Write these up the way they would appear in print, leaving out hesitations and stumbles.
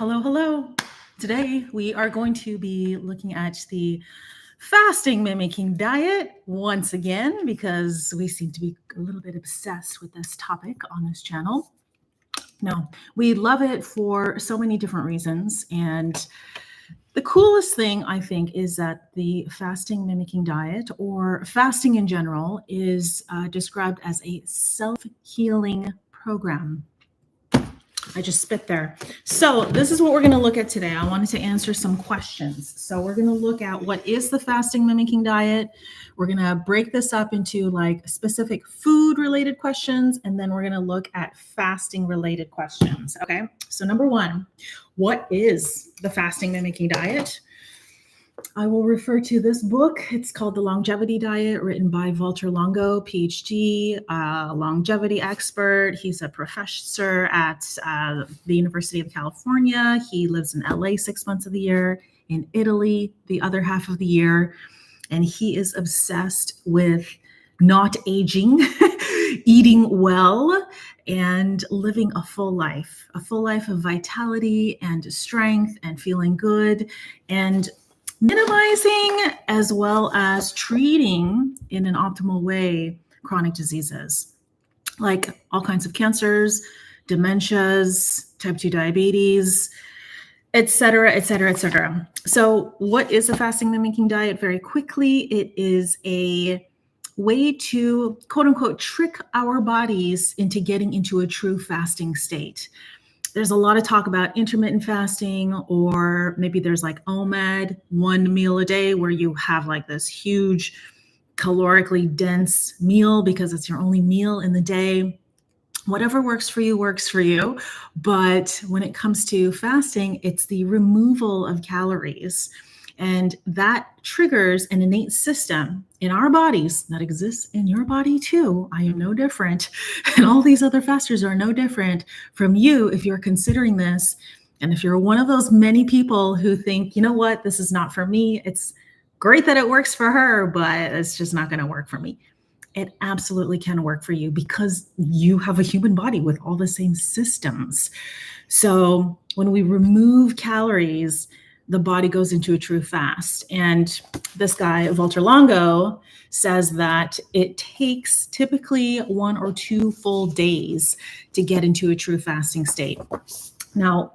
Hello, hello. Today we are going to be looking at the fasting mimicking diet once again because we seem to be a little bit obsessed with this topic on this channel. Now, we love it for so many different reasons, and the coolest thing I think is that the fasting mimicking diet, or fasting in general, is described as a self-healing program. I just spit there. So this is what we're going to look at today. I wanted to answer some questions. So we're going to look at what is the fasting mimicking diet. We're going to break this up into like specific food related questions, and then we're going to look at fasting related questions. Okay. So number one, what is the fasting mimicking diet? I will refer to this book. It's called The Longevity Diet, written by Valter Longo, PhD, longevity expert. He's a professor at the University of California. He lives in LA 6 months of the year, in Italy the other half of the year. And he is obsessed with not aging, eating well, and living a full life of vitality and strength and feeling good, and minimizing as well as treating in an optimal way chronic diseases like all kinds of cancers, dementias, type 2 diabetes, etc., etc., etc. So what is a fasting mimicking diet? Very quickly, it is a way to quote unquote trick our bodies into getting into a true fasting state. There's a lot of talk about intermittent fasting, or maybe there's like OMAD, 1 meal a day, where you have like this huge calorically dense meal because it's your only meal in the day. Whatever works for you works for you. But when it comes to fasting, it's the removal of calories. And that triggers an innate system in our bodies that exists in your body too. I am no different. And all these other fasters are no different from you if you're considering this. And if you're one of those many people who think, you know what, this is not for me. It's great that it works for her, but it's just not going to work for me. It absolutely can work for you because you have a human body with all the same systems. So when we remove calories, the body goes into a true fast. And this guy, Valter Longo, says that it takes typically 1 or 2 full days to get into a true fasting state. Now,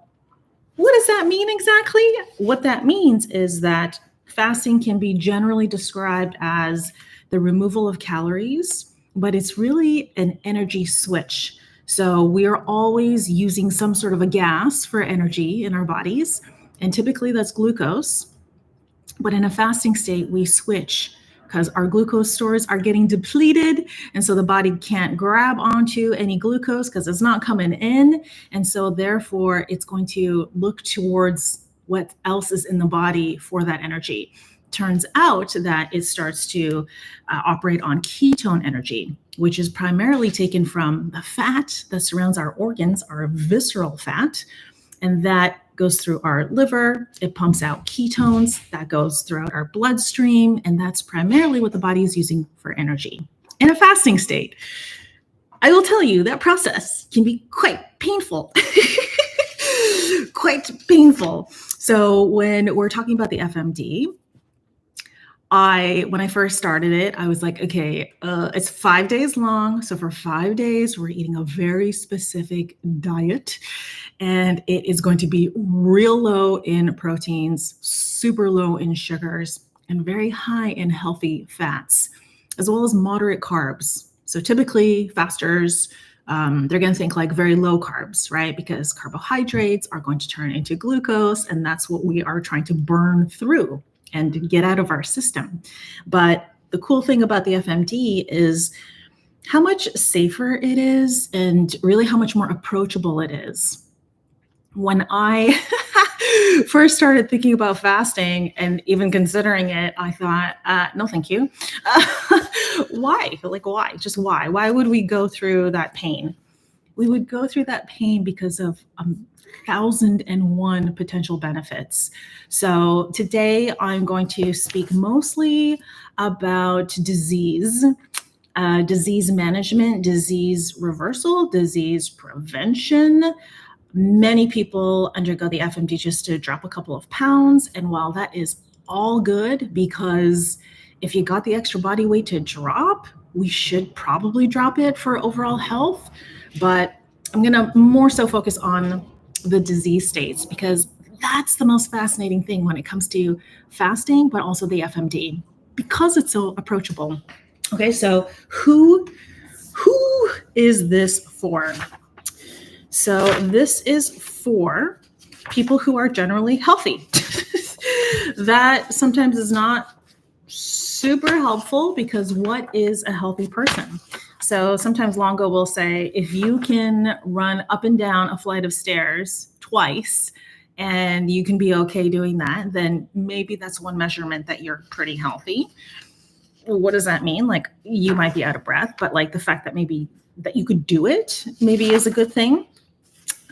what does that mean exactly? What that means is that fasting can be generally described as the removal of calories, but it's really an energy switch. So we are always using some sort of a gas for energy in our bodies. And typically that's glucose. But in a fasting state, we switch because our glucose stores are getting depleted. And so the body can't grab onto any glucose because it's not coming in. And so therefore, it's going to look towards what else is in the body for that energy. Turns out that it starts to operate on ketone energy, which is primarily taken from the fat that surrounds our organs, our visceral fat. And that goes through our liver. It pumps out ketones that goes throughout our bloodstream. And that's primarily what the body is using for energy. In a fasting state, I will tell you that process can be quite painful. Quite painful. So when we're talking about the FMD, when I first started it, I was like, okay, it's 5 days long. So for 5 days, we're eating a very specific diet, and it is going to be real low in proteins, super low in sugars, and very high in healthy fats, as well as moderate carbs. So typically fasters, they're going to think like very low carbs, right? Because carbohydrates are going to turn into glucose, and that's what we are trying to burn through and get out of our system. But the cool thing about the FMD is how much safer it is and really how much more approachable it is. When I first started thinking about fasting and even considering it, I thought, no, thank you. Why? Like, why? Just why? Why would we go through that pain? We would go through that pain because of 1,001 potential benefits. So today I'm going to speak mostly about disease management, disease reversal, disease prevention, Many people undergo the FMD just to drop a couple of pounds. And while that is all good, because if you got the extra body weight to drop, we should probably drop it for overall health. But I'm going to more so focus on the disease states, because that's the most fascinating thing when it comes to fasting, but also the FMD, because it's so approachable. Okay, so who is this for? So this is for people who are generally healthy. That sometimes is not super helpful, because what is a healthy person? So sometimes Longo will say, if you can run up and down a flight of stairs twice and you can be okay doing that, then maybe that's one measurement that you're pretty healthy. What does that mean? Like, you might be out of breath, but like the fact that maybe that you could do it maybe is a good thing.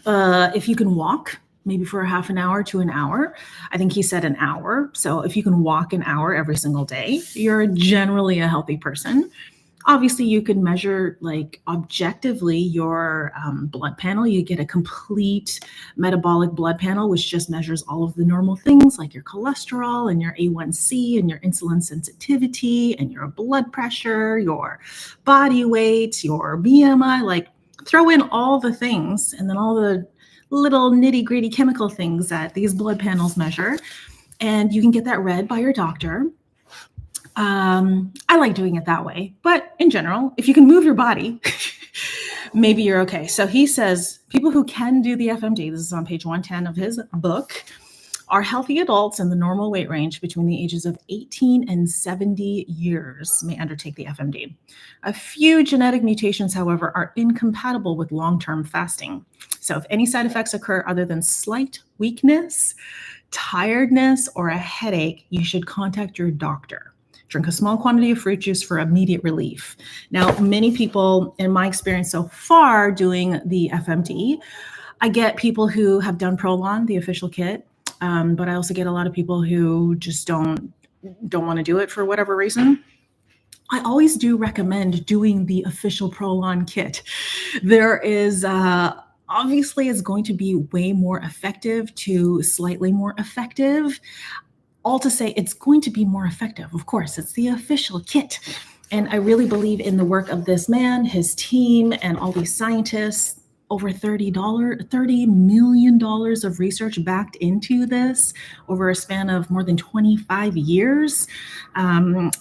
If you can walk maybe for a half an hour to an hour, I think he said an hour. So if you can walk an hour every single day, you're generally a healthy person. Obviously, you can measure like objectively your blood panel. You get a complete metabolic blood panel, which just measures all of the normal things like your cholesterol and your A1C and your insulin sensitivity and your blood pressure, your body weight, your BMI, like throw in all the things and then all the little nitty gritty chemical things that these blood panels measure. And you can get that read by your doctor. I like doing it that way, but in general, if you can move your body, maybe you're okay. So he says people who can do the FMD, this is on page 110 of his book, are healthy adults in the normal weight range between the ages of 18 and 70 years may undertake the FMD. A few genetic mutations, however, are incompatible with long-term fasting. So if any side effects occur other than slight weakness, tiredness, or a headache, you should contact your doctor. Drink a small quantity of fruit juice for immediate relief. Now, many people, in my experience so far doing the FMD, I get people who have done ProLon, the official kit, but I also get a lot of people who just don't want to do it for whatever reason. I always do recommend doing the official ProLon kit. There is obviously it's going to be way more effective to slightly more effective. All to say it's going to be more effective. Of course, it's the official kit. And I really believe in the work of this man, his team, and all these scientists. Over $30 million of research backed into this over a span of more than 25 years.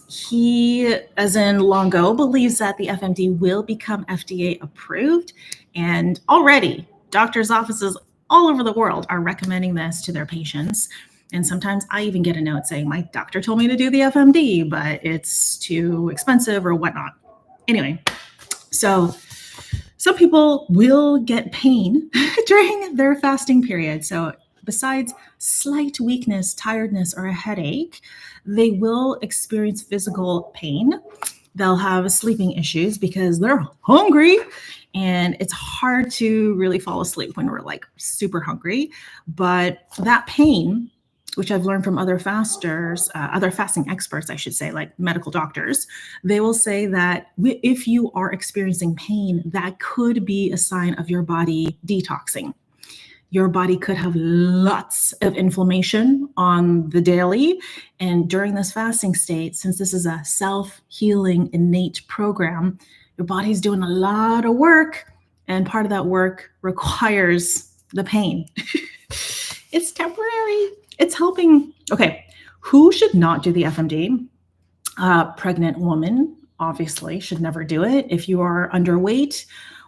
He, as in Longo, believes that the FMD will become FDA approved. And already, doctors' offices all over the world are recommending this to their patients. And sometimes I even get a note saying, my doctor told me to do the FMD, but it's too expensive or whatnot. Anyway, so some people will get pain during their fasting period. So besides slight weakness, tiredness, or a headache, they will experience physical pain. They'll have sleeping issues because they're hungry. And it's hard to really fall asleep when we're like super hungry. But that pain, which I've learned from other fasters, other fasting experts, I should say, like medical doctors, they will say that if you are experiencing pain, that could be a sign of your body detoxing. Your body could have lots of inflammation on the daily. And during this fasting state, since this is a self-healing innate program, your body's doing a lot of work. And part of that work requires the pain. It's temporary. It's helping. Okay, who should not do the FMD? Pregnant woman, obviously, should never do it. If you are underweight,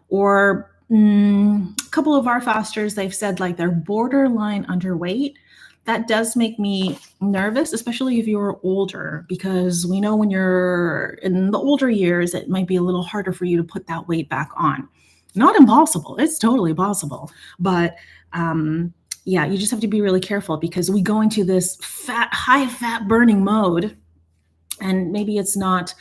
or a couple of our fasters, they've said like they're borderline underweight. That does make me nervous, especially if you're older, because we know when you're in the older years, it might be a little harder for you to put that weight back on. Not impossible. It's totally possible. But yeah, you just have to be really careful, because we go into this high fat burning mode, and maybe it's not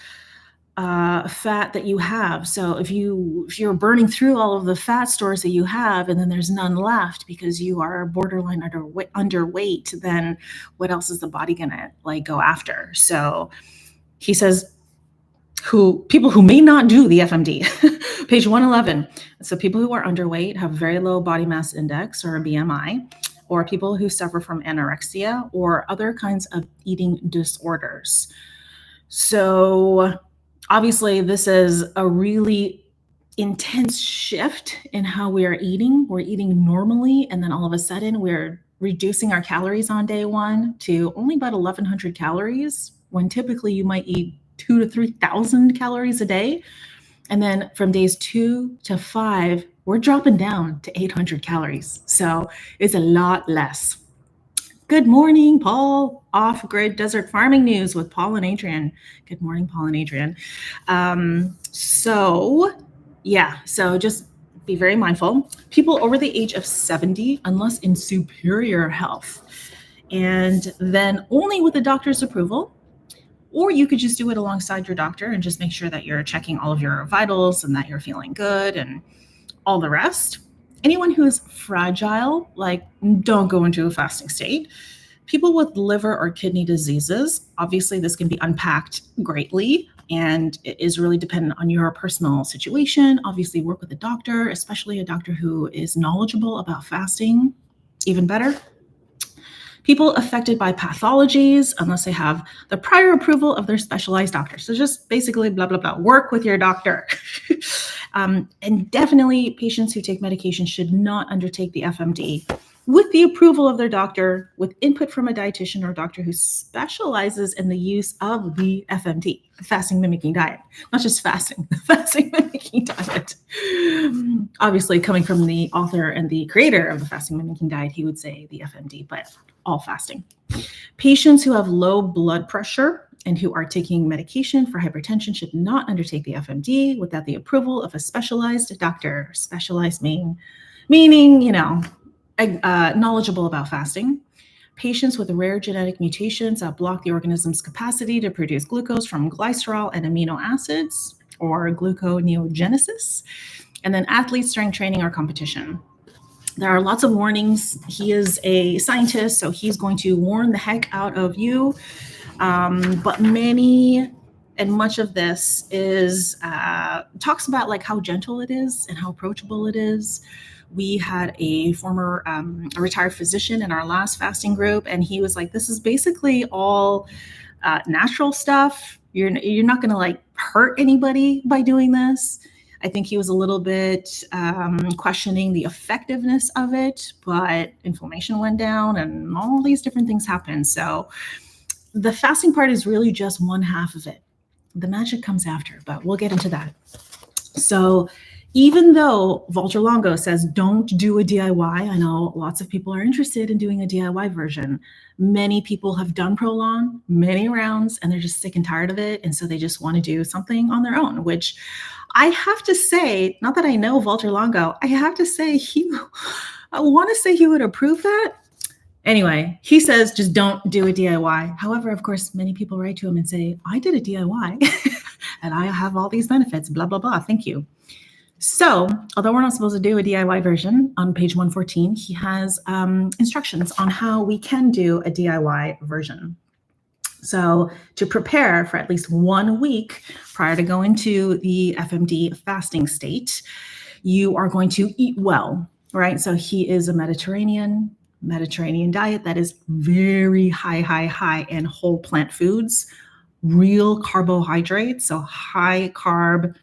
fat that you have. So if you're burning through all of the fat stores that you have, and then there's none left because you are borderline underweight, then what else is the body gonna like go after? So he says, people who may not do the FMD. Page 111. So people who are underweight, have very low body mass index or a BMI, or people who suffer from anorexia or other kinds of eating disorders. So obviously this is a really intense shift in how we are eating. We're eating normally, and then all of a sudden we're reducing our calories on day one to only about 1,100 calories, when typically you might eat 2,000 to 3,000 calories a day. And then from days 2 to 5, we're dropping down to 800 calories. So it's a lot less. Good morning, Paul. Off-grid desert farming news with Paul and Adrian. Good morning, Paul and Adrian. So just be very mindful. People over the age of 70, unless in superior health, and then only with the doctor's approval, or you could just do it alongside your doctor and just make sure that you're checking all of your vitals and that you're feeling good and all the rest. Anyone who is fragile, don't go into a fasting state. People with liver or kidney diseases, obviously this can be unpacked greatly, and it is really dependent on your personal situation. Obviously work with a doctor, especially a doctor who is knowledgeable about fasting, even better. People affected by pathologies, unless they have the prior approval of their specialized doctor. So just basically blah, blah, blah, work with your doctor. And definitely patients who take medication should not undertake the FMD with the approval of their doctor, with input from a dietitian or doctor who specializes in the use of the FMD, the fasting mimicking diet. Not just fasting, the fasting mimicking diet. Obviously, coming from the author and the creator of the fasting mimicking diet, he would say the FMD, but all fasting. Patients who have low blood pressure and who are taking medication for hypertension should not undertake the FMD without the approval of a specialized doctor. Specialized meaning, knowledgeable about fasting. Patients with rare genetic mutations that block the organism's capacity to produce glucose from glycerol and amino acids, or gluconeogenesis. And then athletes during training or competition. There are lots of warnings. He is a scientist, so he's going to warn the heck out of you. But much of this is talks about how gentle it is and how approachable it is. We had a former a retired physician in our last fasting group, and he was like, this is basically all natural stuff. You're not going to hurt anybody by doing this. I think he was a little bit questioning the effectiveness of it, but inflammation went down and all these different things happened. So the fasting part is really just one half of it. The magic comes after, but we'll get into that. So even though Valter Longo says don't do a DIY, I know lots of people are interested in doing a DIY version. Many people have done ProLon many rounds and they're just sick and tired of it. And so they just want to do something on their own, which I have to say, not that I know Valter Longo, I have to say I want to say he would approve that. Anyway, he says just don't do a DIY. However, of course, many people write to him and say, I did a DIY and I have all these benefits, blah, blah, blah. Thank you. So although we're not supposed to do a DIY version, on page 114, he has instructions on how we can do a DIY version. So to prepare for at least 1 week prior to going to the FMD fasting state, you are going to eat well, right? So he is a Mediterranean diet that is very high in whole plant foods, real carbohydrates, so high carb,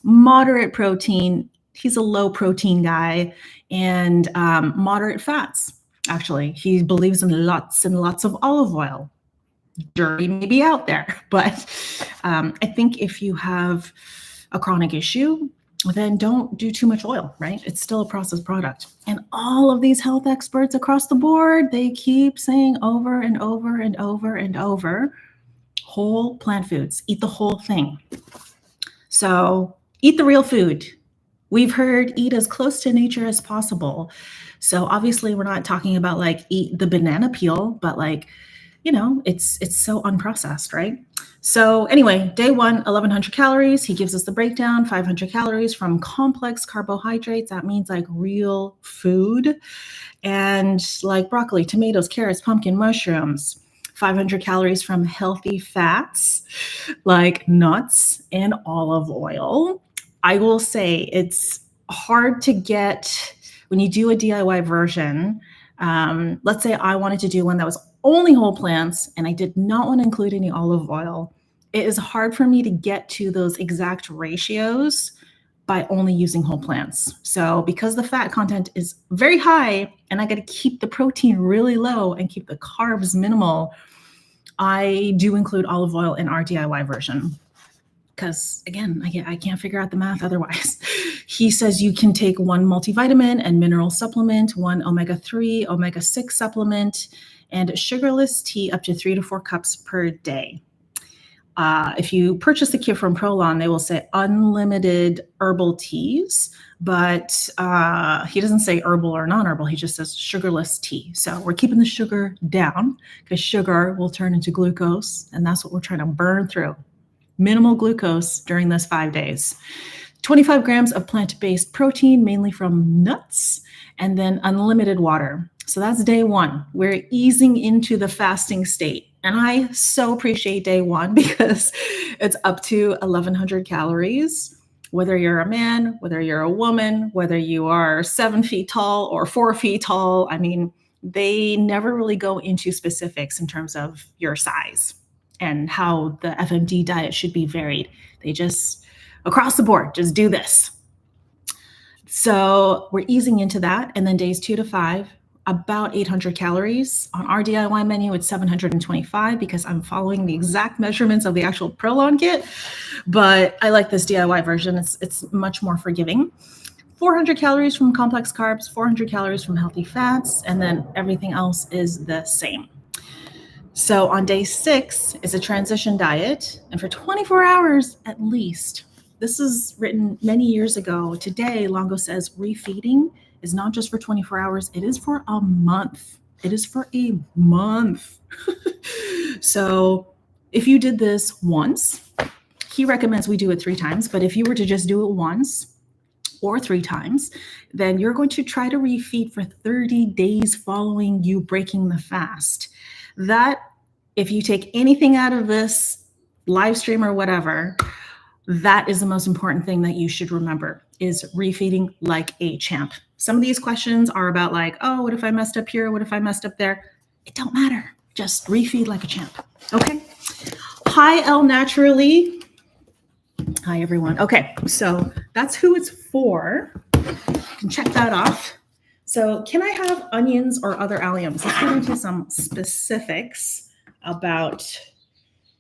moderate protein. He's a low protein guy, and moderate fats. Actually, he believes in lots and lots of olive oil. Jury may be out there, but I think if you have a chronic issue, then don't do too much oil, right? It's still a processed product. And all of these health experts across the board, they keep saying over and over and over and over, whole plant foods, eat the whole thing. So eat the real food. We've heard eat as close to nature as possible. So obviously we're not talking about eat the banana peel, but it's so unprocessed, right? So anyway, day 1, 1,100 calories. He gives us the breakdown, 500 calories from complex carbohydrates. That means real food, and broccoli, tomatoes, carrots, pumpkin, mushrooms. 500 calories from healthy fats like nuts and olive oil. I will say it's hard to get when you do a DIY version. Let's say I wanted to do one that was only whole plants and I did not want to include any olive oil. It is hard for me to get to those exact ratios by only using whole plants. So because the fat content is very high and I got to keep the protein really low and keep the carbs minimal, I do include olive oil in our DIY version. Because again, I can't figure out the math otherwise. He says you can take one multivitamin and mineral supplement, one omega-3, omega-6 supplement, and sugarless tea up to 3 to 4 cups per day. If you purchase the kit from ProLon, they will say unlimited herbal teas, but he doesn't say herbal or non-herbal. He just says sugarless tea. So we're keeping the sugar down because sugar will turn into glucose, and that's what we're trying to burn through. Minimal glucose during this 5 days. 25 grams of plant-based protein, mainly from nuts, and then unlimited water. So that's day one. We're easing into the fasting state. And I so appreciate day one because it's up to 1,100 calories, whether you're a man, whether you're a woman, whether you are 7 feet tall or 4 feet tall. I mean, they never really go into specifics in terms of your size and how the FMD diet should be varied. They just, across the board, just do this. So we're easing into that. And then days 2 to 5, about 800 calories. On our DIY menu, it's 725 because I'm following the exact measurements of the actual ProLon kit. But I like this DIY version. It's much more forgiving. 400 calories from complex carbs, 400 calories from healthy fats, and then everything else is the same. So on day 6 is a transition diet, and for 24 hours at least. This is written many years ago. Today, Longo says refeeding is not just for 24 hours, it is for a month. It is for a month. So if you did this once, he recommends we do it 3 times, but if you were to just do it once or 3 times, then you're going to try to refeed for 30 days following you breaking the fast. That, if you take anything out of this live stream or whatever, that is the most important thing that you should remember, is refeeding like a champ. Some of these questions are about like, oh, what if I messed up here? What if I messed up there? It don't matter. Just refeed like a champ. Okay. Hi, L Naturally. Hi, everyone. Okay. So that's who it's for. You can check that off. So can I have onions or other alliums? Let's get into some specifics about,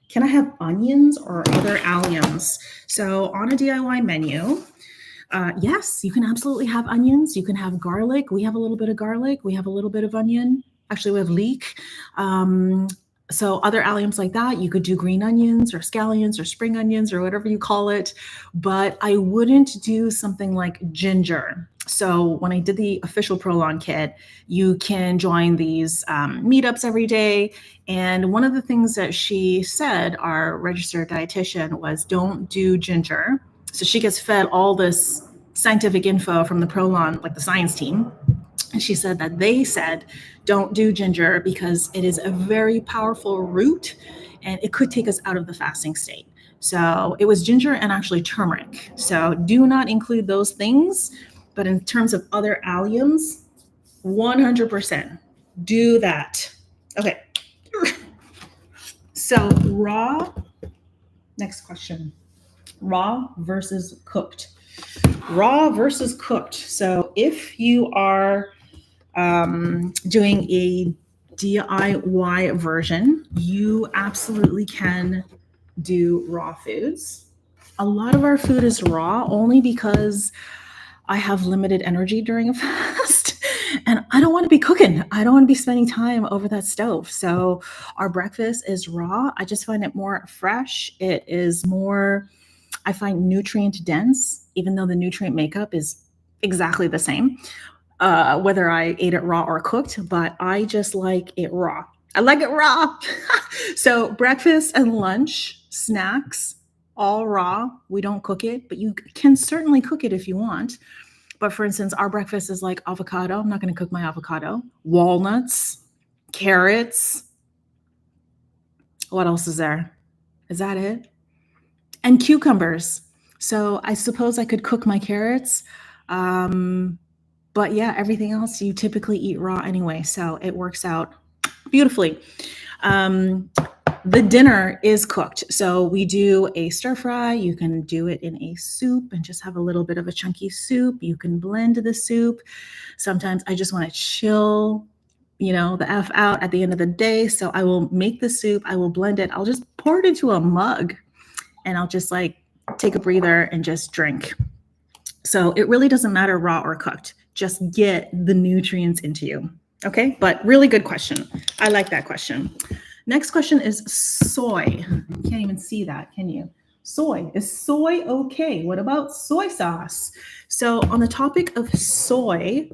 can I have onions or other alliums? So on a DIY menu, yes, you can absolutely have onions. You can have garlic. We have a little bit of garlic. We have a little bit of onion. Actually, we have leek. So other alliums like that, you could do green onions or scallions or spring onions or whatever you call it. But I wouldn't do something like ginger. So when I did the official ProLon kit, you can join these meetups every day. And one of the things that she said, our registered dietitian, was don't do ginger. So she gets fed all this scientific info from the ProLon, like the science team. And she said that they said, don't do ginger because it is a very powerful root and it could take us out of the fasting state. So it was ginger and actually turmeric. So do not include those things. But in terms of other alliums, 100% do that. Okay. So raw, next question. Raw versus cooked. Raw versus cooked. So if you are doing a DIY version, you absolutely can do raw foods. A lot of our food is raw only because I have limited energy during a fast and I don't want to be cooking. I don't want to be spending time over that stove. So our breakfast is raw. I just find it more fresh. It is more, I find, nutrient dense, even though the nutrient makeup is exactly the same, whether I ate it raw or cooked, but I just like it raw. I like it raw. So breakfast and lunch, snacks, all raw. We don't cook it, but you can certainly cook it if you want. But for instance, our breakfast is like avocado. I'm not going to cook my avocado. Walnuts, carrots, What else is there? Is that it? And cucumbers. So I suppose I could cook my carrots. But yeah, everything else you typically eat raw anyway. So it works out beautifully. The dinner is cooked. So we do a stir fry. You can do it in a soup and just have a little bit of a chunky soup. You can blend the soup. Sometimes I just want to chill, the F out at the end of the day. So I will make the soup. I will blend it. I'll just pour it into a mug and I'll just take a breather and just drink. So it really doesn't matter raw or cooked. Just get the nutrients into you. Okay, but really good question. I like that question. Next question is soy. You can't even see that, can you? Soy. Is soy okay? What about soy sauce? So on the topic of soy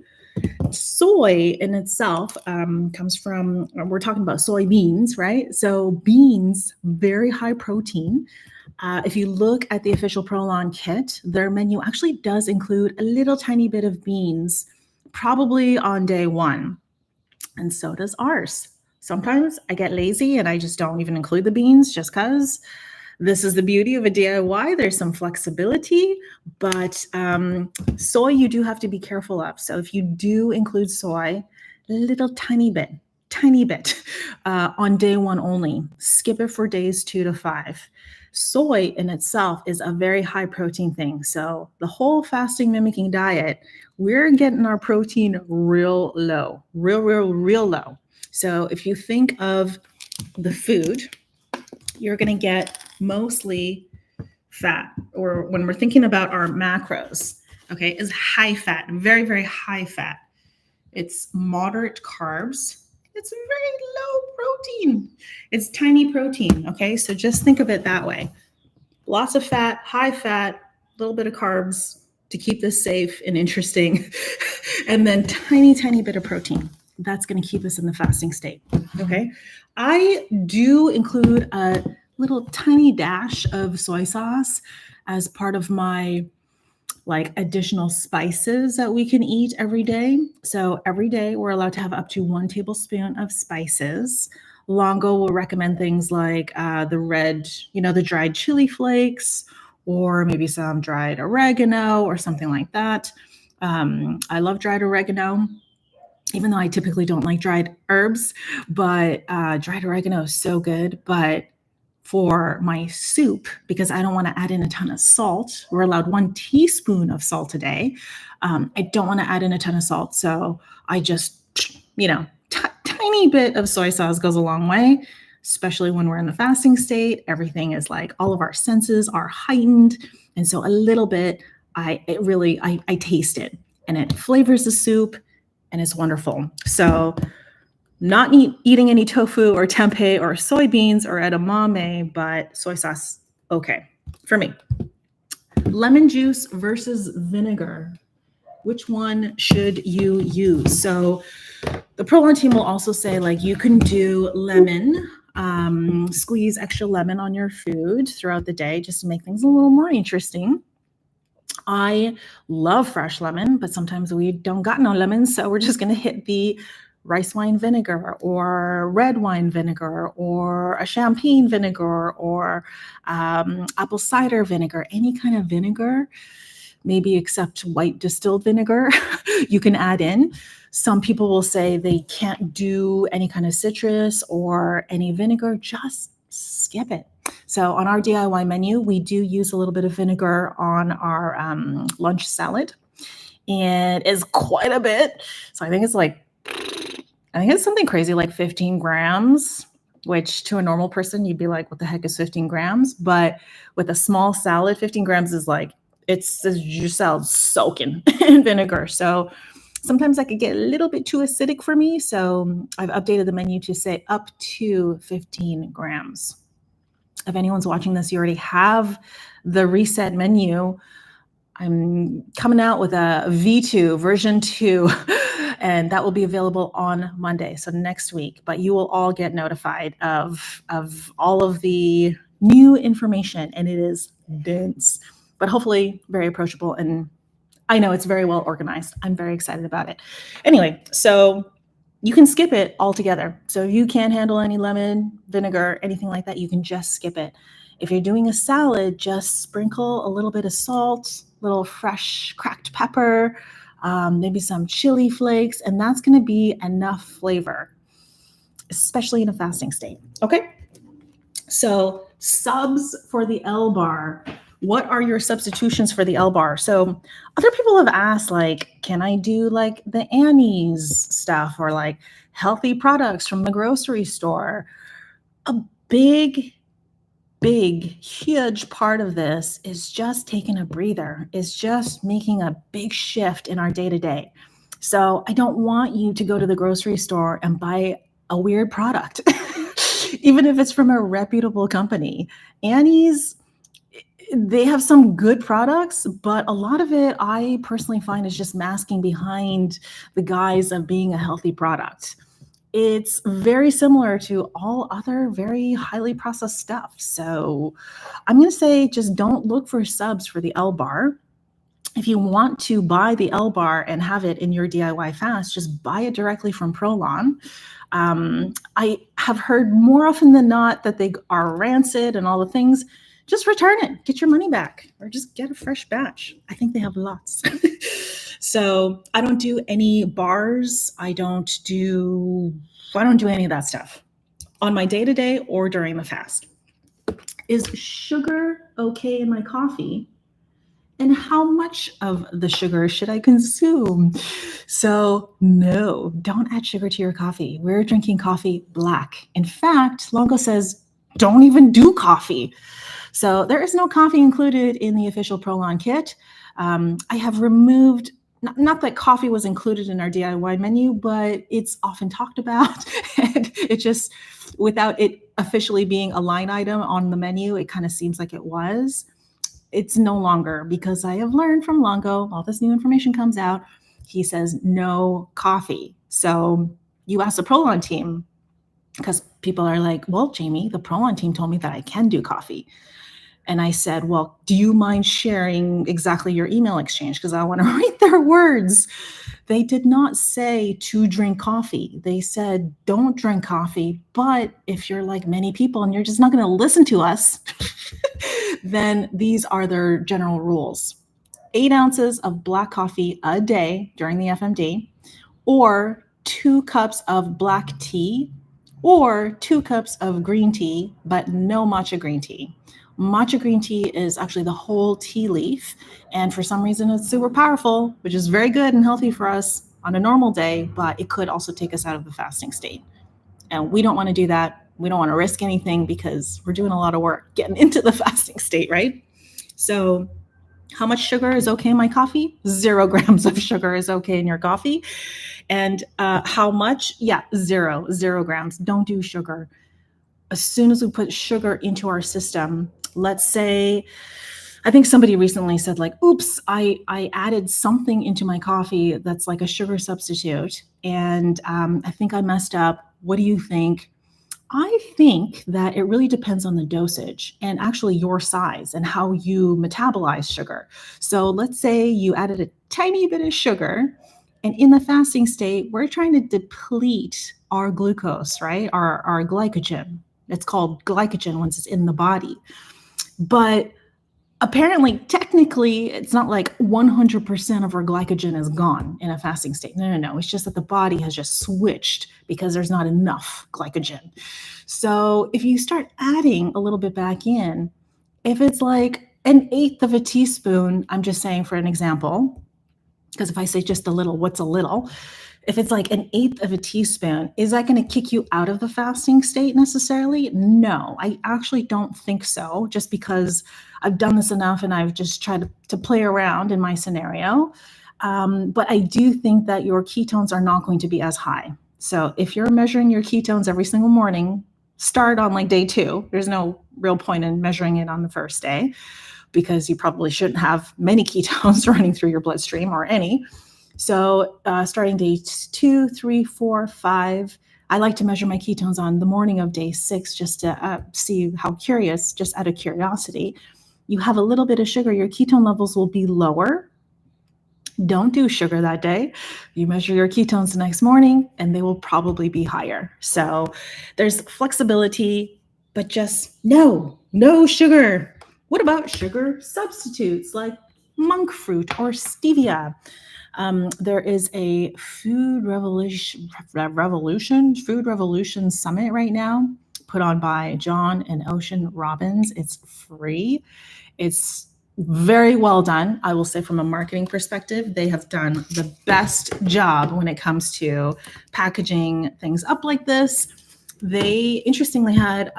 in itself comes from, we're talking about soybeans, right? So beans, very high protein. If you look at the official ProLon kit, their menu actually does include a little tiny bit of beans, probably on day one. And so does ours. Sometimes I get lazy and I just don't even include the beans just because. This is the beauty of a DIY. There's some flexibility, but soy you do have to be careful of. So if you do include soy, a little tiny bit on day one only. Skip it for days 2 to 5. Soy in itself is a very high protein thing. So the whole fasting mimicking diet, we're getting our protein real low, real low. So if you think of the food, you're going to get mostly fat, or when we're thinking about our macros, okay, is high fat, very, very high fat. It's moderate carbs. It's very low protein. It's tiny protein, okay? So just think of it that way. Lots of fat, high fat, a little bit of carbs to keep this safe and interesting, and then tiny bit of protein. That's going to keep us in the fasting state, okay? I do include a little tiny dash of soy sauce as part of my additional spices that we can eat every day. So every day we're allowed to have up to 1 tablespoon of spices. Longo will recommend things like the red, the dried chili flakes, or maybe some dried oregano or something like that. I love dried oregano, even though I typically don't like dried herbs, but dried oregano is so good. But for my soup, because I don't want to add in a ton of salt, we're allowed 1 teaspoon of salt a day. I don't want to add in a ton of salt. So I just, tiny bit of soy sauce goes a long way, especially when we're in the fasting state. Everything is all of our senses are heightened. And so a little bit, I taste it and it flavors the soup and it's wonderful. So not eating any tofu or tempeh or soybeans or edamame, but soy sauce, okay, for me. Lemon juice versus vinegar. Which one should you use? So the ProLon team will also say you can do lemon, squeeze extra lemon on your food throughout the day just to make things a little more interesting. I love fresh lemon, but sometimes we don't got no lemons, so we're just going to hit the rice wine vinegar or red wine vinegar or a champagne vinegar or apple cider vinegar, any kind of vinegar, maybe except white distilled vinegar, you can add in. Some people will say they can't do any kind of citrus or any vinegar, just skip it. So on our DIY menu, we do use a little bit of vinegar on our lunch salad, and it's quite a bit. So I think it's something crazy like 15 grams, which to a normal person, you'd be like, what the heck is 15 grams? But with a small salad, 15 grams is it's your salad soaking in vinegar. So sometimes that could get a little bit too acidic for me. So I've updated the menu to say up to 15 grams. If anyone's watching this, you already have the reset menu. I'm coming out with a V2 version 2, and that will be available on Monday, so next week. But you will all get notified of all of the new information, and it is dense, but hopefully very approachable. And I know it's very well organized. I'm very excited about it. Anyway, so you can skip it altogether. So if you can't handle any lemon, vinegar, anything like that, you can just skip it. If you're doing a salad, just sprinkle a little bit of salt, little fresh cracked pepper, maybe some chili flakes, and that's going to be enough flavor, especially in a fasting state. Okay. So subs for the L bar. What are your substitutions for the L bar? So other people have asked, like, can I do like the Annie's stuff or like healthy products from the grocery store? A big, huge part of this is just taking a breather, is just making a big shift in our day-to-day. So I don't want you to go to the grocery store and buy a weird product, even if it's from a reputable company. Annie's, they have some good products, but a lot of it I personally find is just masking behind the guise of being a healthy product. It's very similar to all other very highly processed stuff. So I'm going to say just don't look for subs for the L bar. If you want to buy the L bar and have it in your DIY fast, just buy it directly from ProLon. I have heard more often than not that they are rancid and all the things. Just return it, get your money back, or just get a fresh batch. I think they have lots. So I don't do any bars. I don't do any of that stuff on my day-to-day or during the fast. Is sugar okay in my coffee? And how much of the sugar should I consume? So no, don't add sugar to your coffee. We're drinking coffee black. In fact, Longo says, don't even do coffee. So there is no coffee included in the official ProLon kit. I have removed, not that coffee was included in our DIY menu, but it's often talked about. And it just, without it officially being a line item on the menu, it kind of seems like it was. It's no longer, because I have learned from Longo, all this new information comes out. He says no coffee. So you ask the ProLon team, because people are like, well, Jamie, the ProLon team told me that I can do coffee. And I said, well, do you mind sharing exactly your email exchange? Because I want to read their words. They did not say to drink coffee. They said, don't drink coffee. But if you're like many people and you're just not going to listen to us, then these are their general rules. 8 ounces of black coffee a day during the FMD, or 2 cups of black tea, or 2 cups of green tea, but no matcha green tea. Matcha green tea is actually the whole tea leaf, and for some reason it's super powerful, which is very good and healthy for us on a normal day, but it could also take us out of the fasting state. And we don't want to do that. We don't want to risk anything because we're doing a lot of work getting into the fasting state, right? So how much sugar is okay in my coffee? 0 grams of sugar is okay in your coffee. And how much? Yeah, 0 grams. Don't do sugar. As soon as we put sugar into our system, let's say, I think somebody recently said like, oops, I added something into my coffee that's like a sugar substitute. And I think I messed up. What do you think? I think that it really depends on the dosage and actually your size and how you metabolize sugar. So let's say you added a tiny bit of sugar, and in the fasting state, we're trying to deplete our glucose, right? Our glycogen. It's called glycogen once it's in the body. But apparently, technically, it's not like 100% of our glycogen is gone in a fasting state. No. It's just that the body has just switched because there's not enough glycogen. So if you start adding a little bit back in, if it's like 1/8 of a teaspoon, I'm just saying for an example, because if I say just a little, what's a little? If it's like 1/8 of a teaspoon, is that going to kick you out of the fasting state necessarily? No, I actually don't think so, just because I've done this enough and I've just tried to play around in my scenario. But I do think that your ketones are not going to be as high. So if you're measuring your ketones every single morning, start on like day 2. There's no real point in measuring it on the first day, because you probably shouldn't have many ketones running through your bloodstream, or any. So starting day 2, 3, 4, 5, I like to measure my ketones on the morning of day 6, just to see how curious, just out of curiosity. You have a little bit of sugar, your ketone levels will be lower. Don't do sugar that day. You measure your ketones the next morning and they will probably be higher. So there's flexibility, but just no sugar. What about sugar substitutes like monk fruit or stevia? There is a food revolution summit right now put on by John and Ocean Robbins. It's free. It's very well done. I will say from a marketing perspective, they have done the best job when it comes to packaging things up like this. They interestingly had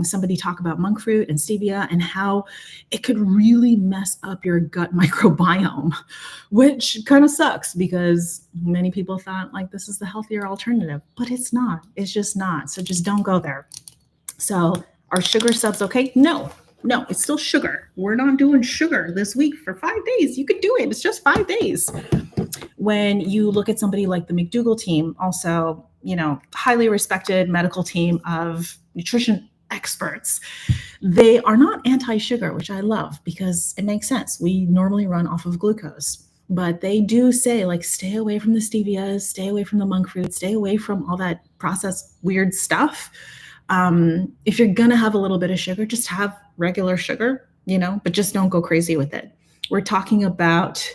somebody talk about monk fruit and stevia and how it could really mess up your gut microbiome, which kind of sucks because many people thought like this is the healthier alternative, but it's not. It's just not. So just don't go there. So are sugar subs okay? No, it's still sugar. We're not doing sugar this week for 5 days. You could do it. It's just 5 days. When you look at somebody like the McDougall team, also, highly respected medical team of nutrition experts, they are not anti-sugar, which I love because it makes sense. We normally run off of glucose, but they do say like, stay away from the stevia, stay away from the monk fruit, stay away from all that processed weird stuff. If you're going to have a little bit of sugar, just have regular sugar, but just don't go crazy with it. We're talking about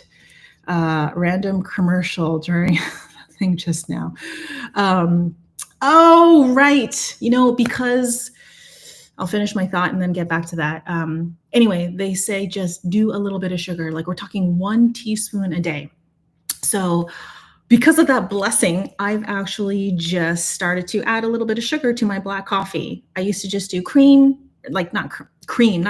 random commercial during the thing just now. Oh, right. Because I'll finish my thought and then get back to that. Anyway, they say just do a little bit of sugar. Like we're talking 1 teaspoon a day. So because of that blessing, I've actually just started to add a little bit of sugar to my black coffee. I used to just do cream, like not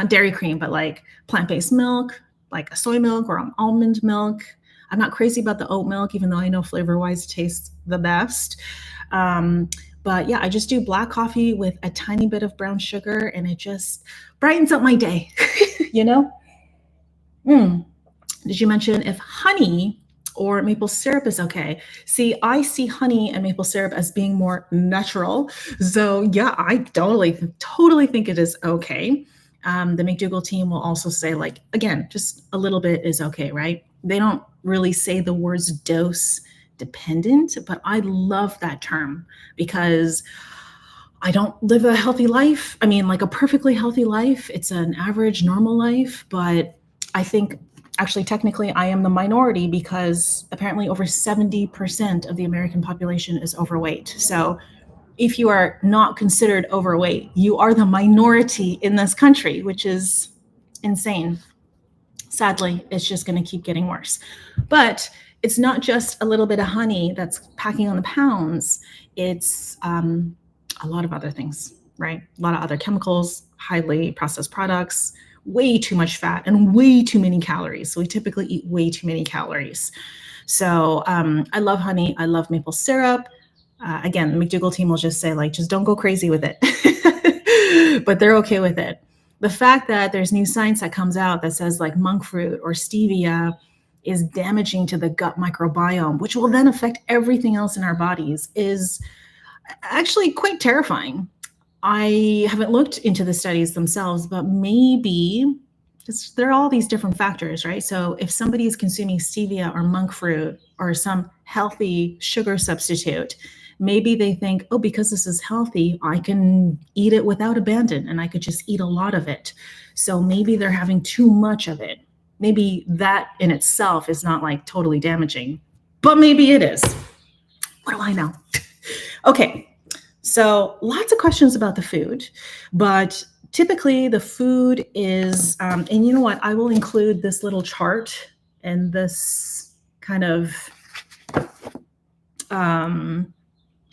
dairy cream, but like plant-based milk, like a soy milk or almond milk. I'm not crazy about the oat milk, even though I know flavor-wise it tastes the best. But yeah, I just do black coffee with a tiny bit of brown sugar and it just brightens up my day, Did you mention if honey or maple syrup is okay? See, I see honey and maple syrup as being more natural. So yeah, I totally think it is okay. The McDougall team will also say like, again, just a little bit is okay, right? They don't really say the words dose dependent, but I love that term because I don't live a healthy life. I mean, like a perfectly healthy life. It's an average, normal life, but I think actually, technically, I am the minority because apparently over 70% of the American population is overweight. So if you are not considered overweight, you are the minority in this country, which is insane. Sadly, it's just going to keep getting worse. But it's not just a little bit of honey that's packing on the pounds. It's a lot of other things, right? A lot of other chemicals, highly processed products, way too much fat and way too many calories. So we typically eat way too many calories. So I love honey. I love maple syrup. Again, the McDougall team will just say like, just don't go crazy with it, but they're okay with it. The fact that there's new science that comes out that says like monk fruit or stevia is damaging to the gut microbiome, which will then affect everything else in our bodies, is actually quite terrifying. I haven't looked into the studies themselves, but maybe there are all these different factors, right? So if somebody is consuming stevia or monk fruit or some healthy sugar substitute, maybe they think, oh, because this is healthy, I can eat it without abandon and I could just eat a lot of it. So maybe they're having too much of it. Maybe that in itself is not like totally damaging, but maybe it is. What do I know? Okay. So lots of questions about the food, but typically the food is, and you know what, I will include this little chart and this kind of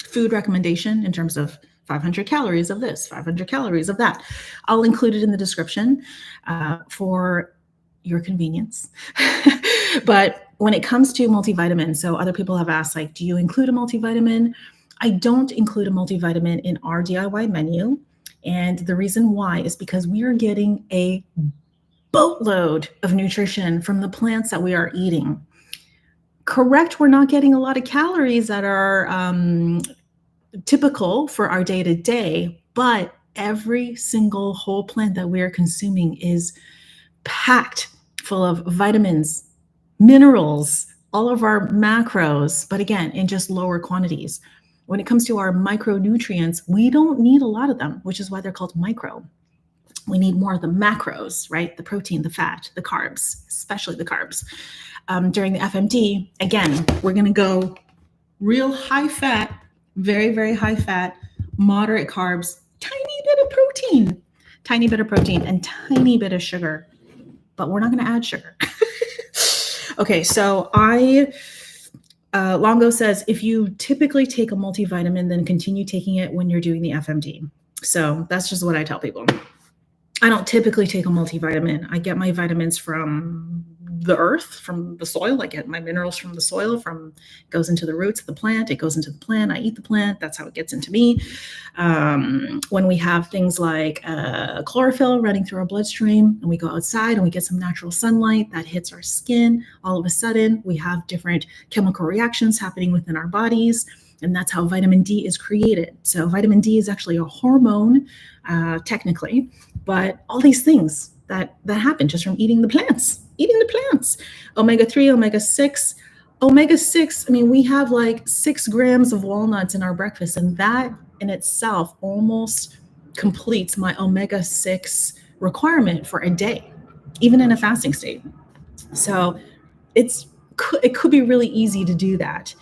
food recommendation in terms of 500 calories of this, 500 calories of that. I'll include it in the description for your convenience. But when it comes to multivitamins, so other people have asked, like, do you include a multivitamin? I don't include a multivitamin in our DIY menu. And the reason why is because we are getting a boatload of nutrition from the plants that we are eating. Correct, we're not getting a lot of calories that are typical for our day-to-day, but every single whole plant that we are consuming is packed full of vitamins, minerals, all of our macros, but again, in just lower quantities. When it comes to our micronutrients, we don't need a lot of them, which is why they're called micro. We need more of the macros, right? The protein, the fat, the carbs, especially the carbs. During the FMD, again, we're going to go real high fat, very, very high fat, moderate carbs, tiny bit of protein, and tiny bit of sugar. But we're not going to add sugar. Okay, so Longo says, if you typically take a multivitamin, then continue taking it when you're doing the FMD. So that's just what I tell people. I don't typically take a multivitamin. I get my vitamins from the earth, from the soil. I get my minerals from the soil, goes into the roots of the plant. It goes into the plant. I eat the plant. That's how it gets into me. When we have things like chlorophyll running through our bloodstream and we go outside and we get some natural sunlight that hits our skin, all of a sudden we have different chemical reactions happening within our bodies. And that's how vitamin D is created. So vitamin D is actually a hormone, technically, but all these things that happen just from eating the plants. Omega-3, omega-6. Omega-6, I mean, we have like 6 grams of walnuts in our breakfast, and that in itself almost completes my omega-6 requirement for a day, even in a fasting state. So it could be really easy to do that.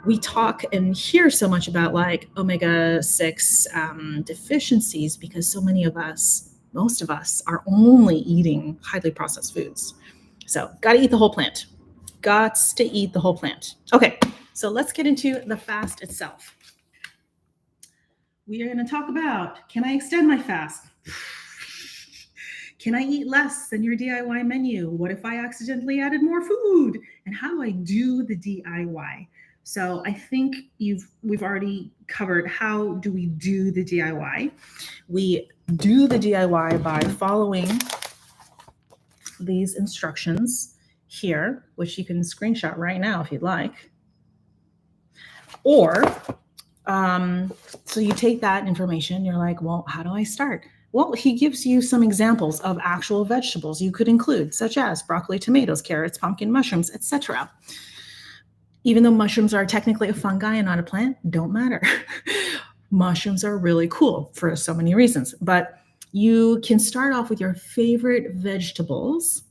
We talk and hear so much about like omega-6 deficiencies because so many of us, most of us, are only eating highly processed foods. So got to eat the whole plant. Gots to eat the whole plant. Okay, so let's get into the fast itself. We are going to talk about, can I extend my fast? Can I eat less than your DIY menu? What if I accidentally added more food? And how do I do the DIY? So I think we've already covered how do we do the DIY. We do the DIY by following these instructions here, which you can screenshot right now if you'd like. Or, so you take that information, you're like, well, how do I start? Well, he gives you some examples of actual vegetables you could include, such as broccoli, tomatoes, carrots, pumpkin, mushrooms, etc. Even though mushrooms are technically a fungi and not a plant, don't matter. Mushrooms are really cool for so many reasons, but you can start off with your favorite vegetables.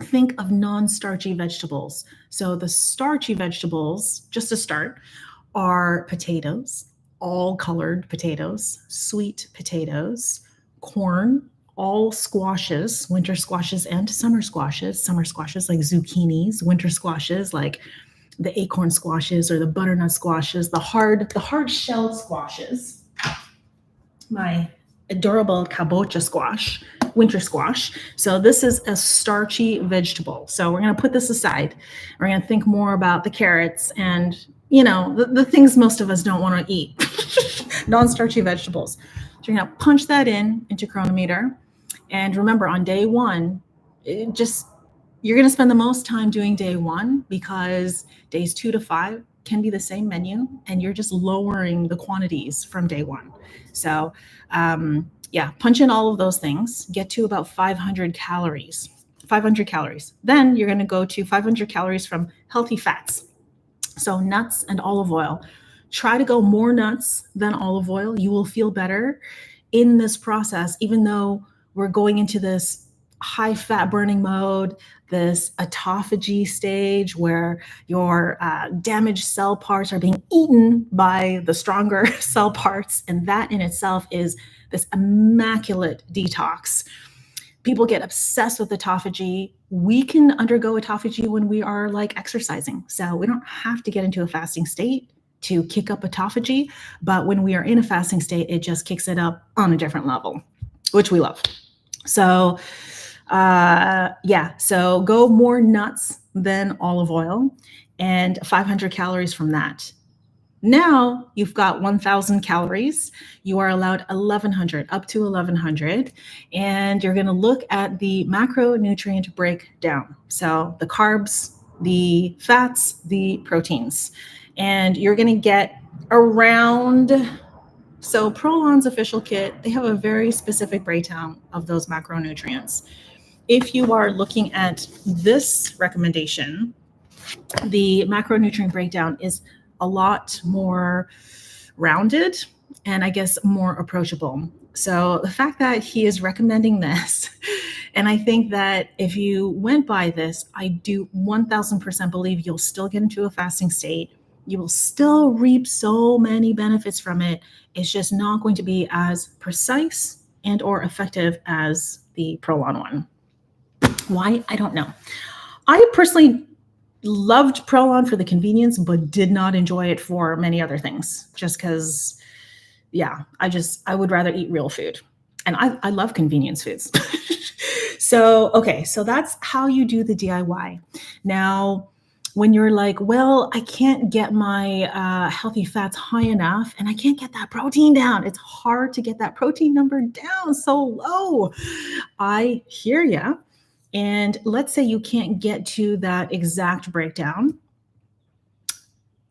Think of non-starchy vegetables. So the starchy vegetables, just to start, are potatoes, all colored potatoes, sweet potatoes, corn, all squashes, winter squashes and summer squashes like zucchinis, winter squashes like the acorn squashes or the butternut squashes, the hard shelled squashes, my adorable kabocha squash, winter squash. So this is a starchy vegetable. So we're going to put this aside. We're going to think more about the carrots and, the things most of us don't want to eat, non-starchy vegetables. So you're going to punch that into Chronometer. And remember, on day one, you're going to spend the most time doing day one because days 2 to 5 can be the same menu and you're just lowering the quantities from day one. So punch in all of those things, get to about 500 calories. Then you're going to go to 500 calories from healthy fats. So nuts and olive oil. Try to go more nuts than olive oil. You will feel better in this process, even though we're going into this high fat burning mode, this autophagy stage where your damaged cell parts are being eaten by the stronger cell parts. And that in itself is this immaculate detox. People get obsessed with autophagy. We can undergo autophagy when we are like exercising. So we don't have to get into a fasting state to kick up autophagy. But when we are in a fasting state, it just kicks it up on a different level, which we love. So so go more nuts than olive oil and 500 calories from that. Now you've got 1,000 calories. You are allowed 1,100, up to 1,100. And you're going to look at the macronutrient breakdown. So the carbs, the fats, the proteins. And you're going to get around, so ProLon's official kit, they have a very specific breakdown of those macronutrients. If you are looking at this recommendation, the macronutrient breakdown is a lot more rounded and I guess more approachable. So the fact that he is recommending this, and I think that if you went by this, I do 1000% believe you'll still get into a fasting state. You will still reap so many benefits from it. It's just not going to be as precise and or effective as the ProLon one. Why? I don't know. I personally loved ProLon for the convenience, but did not enjoy it for many other things. Just because, yeah, I would rather eat real food, and I love convenience foods. So okay, so that's how you do the DIY. Now, when you're like, well, I can't get my healthy fats high enough, and I can't get that protein down. It's hard to get that protein number down so low. I hear ya. And let's say you can't get to that exact breakdown.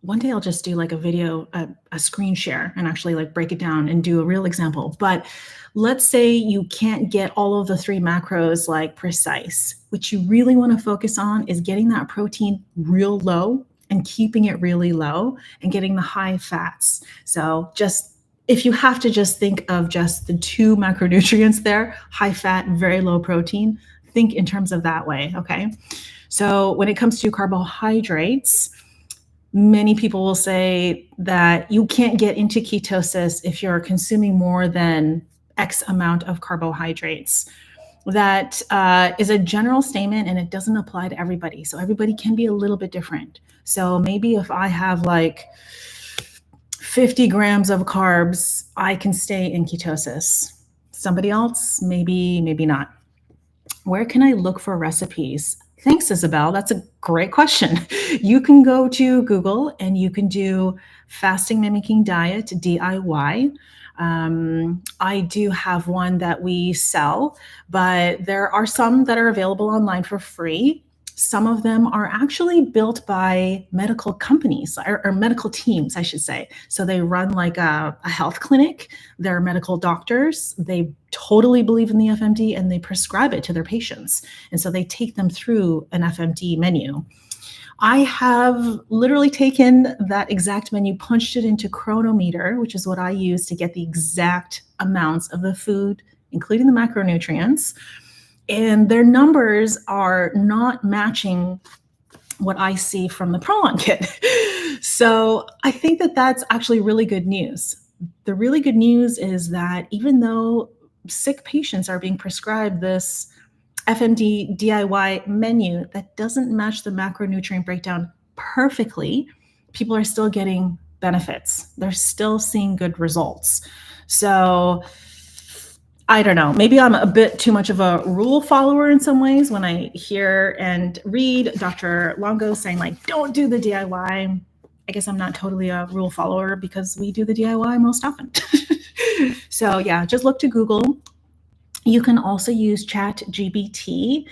One day I'll just do like a video, a screen share, and actually like break it down and do a real example. But let's say you can't get all of the 3 macros like precise. What you really want to focus on is getting that protein real low and keeping it really low and getting the high fats. So just if you have to just think of just the 2 macronutrients there, high fat, very low protein, think in terms of that way, okay? So when it comes to carbohydrates, many people will say that you can't get into ketosis if you're consuming more than X amount of carbohydrates. That is a general statement and it doesn't apply to everybody. So everybody can be a little bit different. So maybe if I have like 50 grams of carbs, I can stay in ketosis. Somebody else, maybe not. Where can I look for recipes? Thanks, Isabel. That's a great question. You can go to Google and you can do fasting mimicking diet DIY. I do have one that we sell, but there are some that are available online for free. Some of them are actually built by medical companies or medical teams, I should say. So they run like a health clinic. They're medical doctors. They totally believe in the FMD and they prescribe it to their patients. And so they take them through an FMD menu. I have literally taken that exact menu, punched it into Chronometer, which is what I use to get the exact amounts of the food, including the macronutrients. And their numbers are not matching what I see from the ProLon kit. So I think that that's actually really good news. The really good news is that even though sick patients are being prescribed this FMD DIY menu that doesn't match the macronutrient breakdown perfectly, people are still getting benefits. They're still seeing good results. So I don't know, maybe I'm a bit too much of a rule follower in some ways when I hear and read Dr. Longo saying like, don't do the DIY. I guess I'm not totally a rule follower because we do the DIY most often. So yeah, just look to Google. You can also use ChatGPT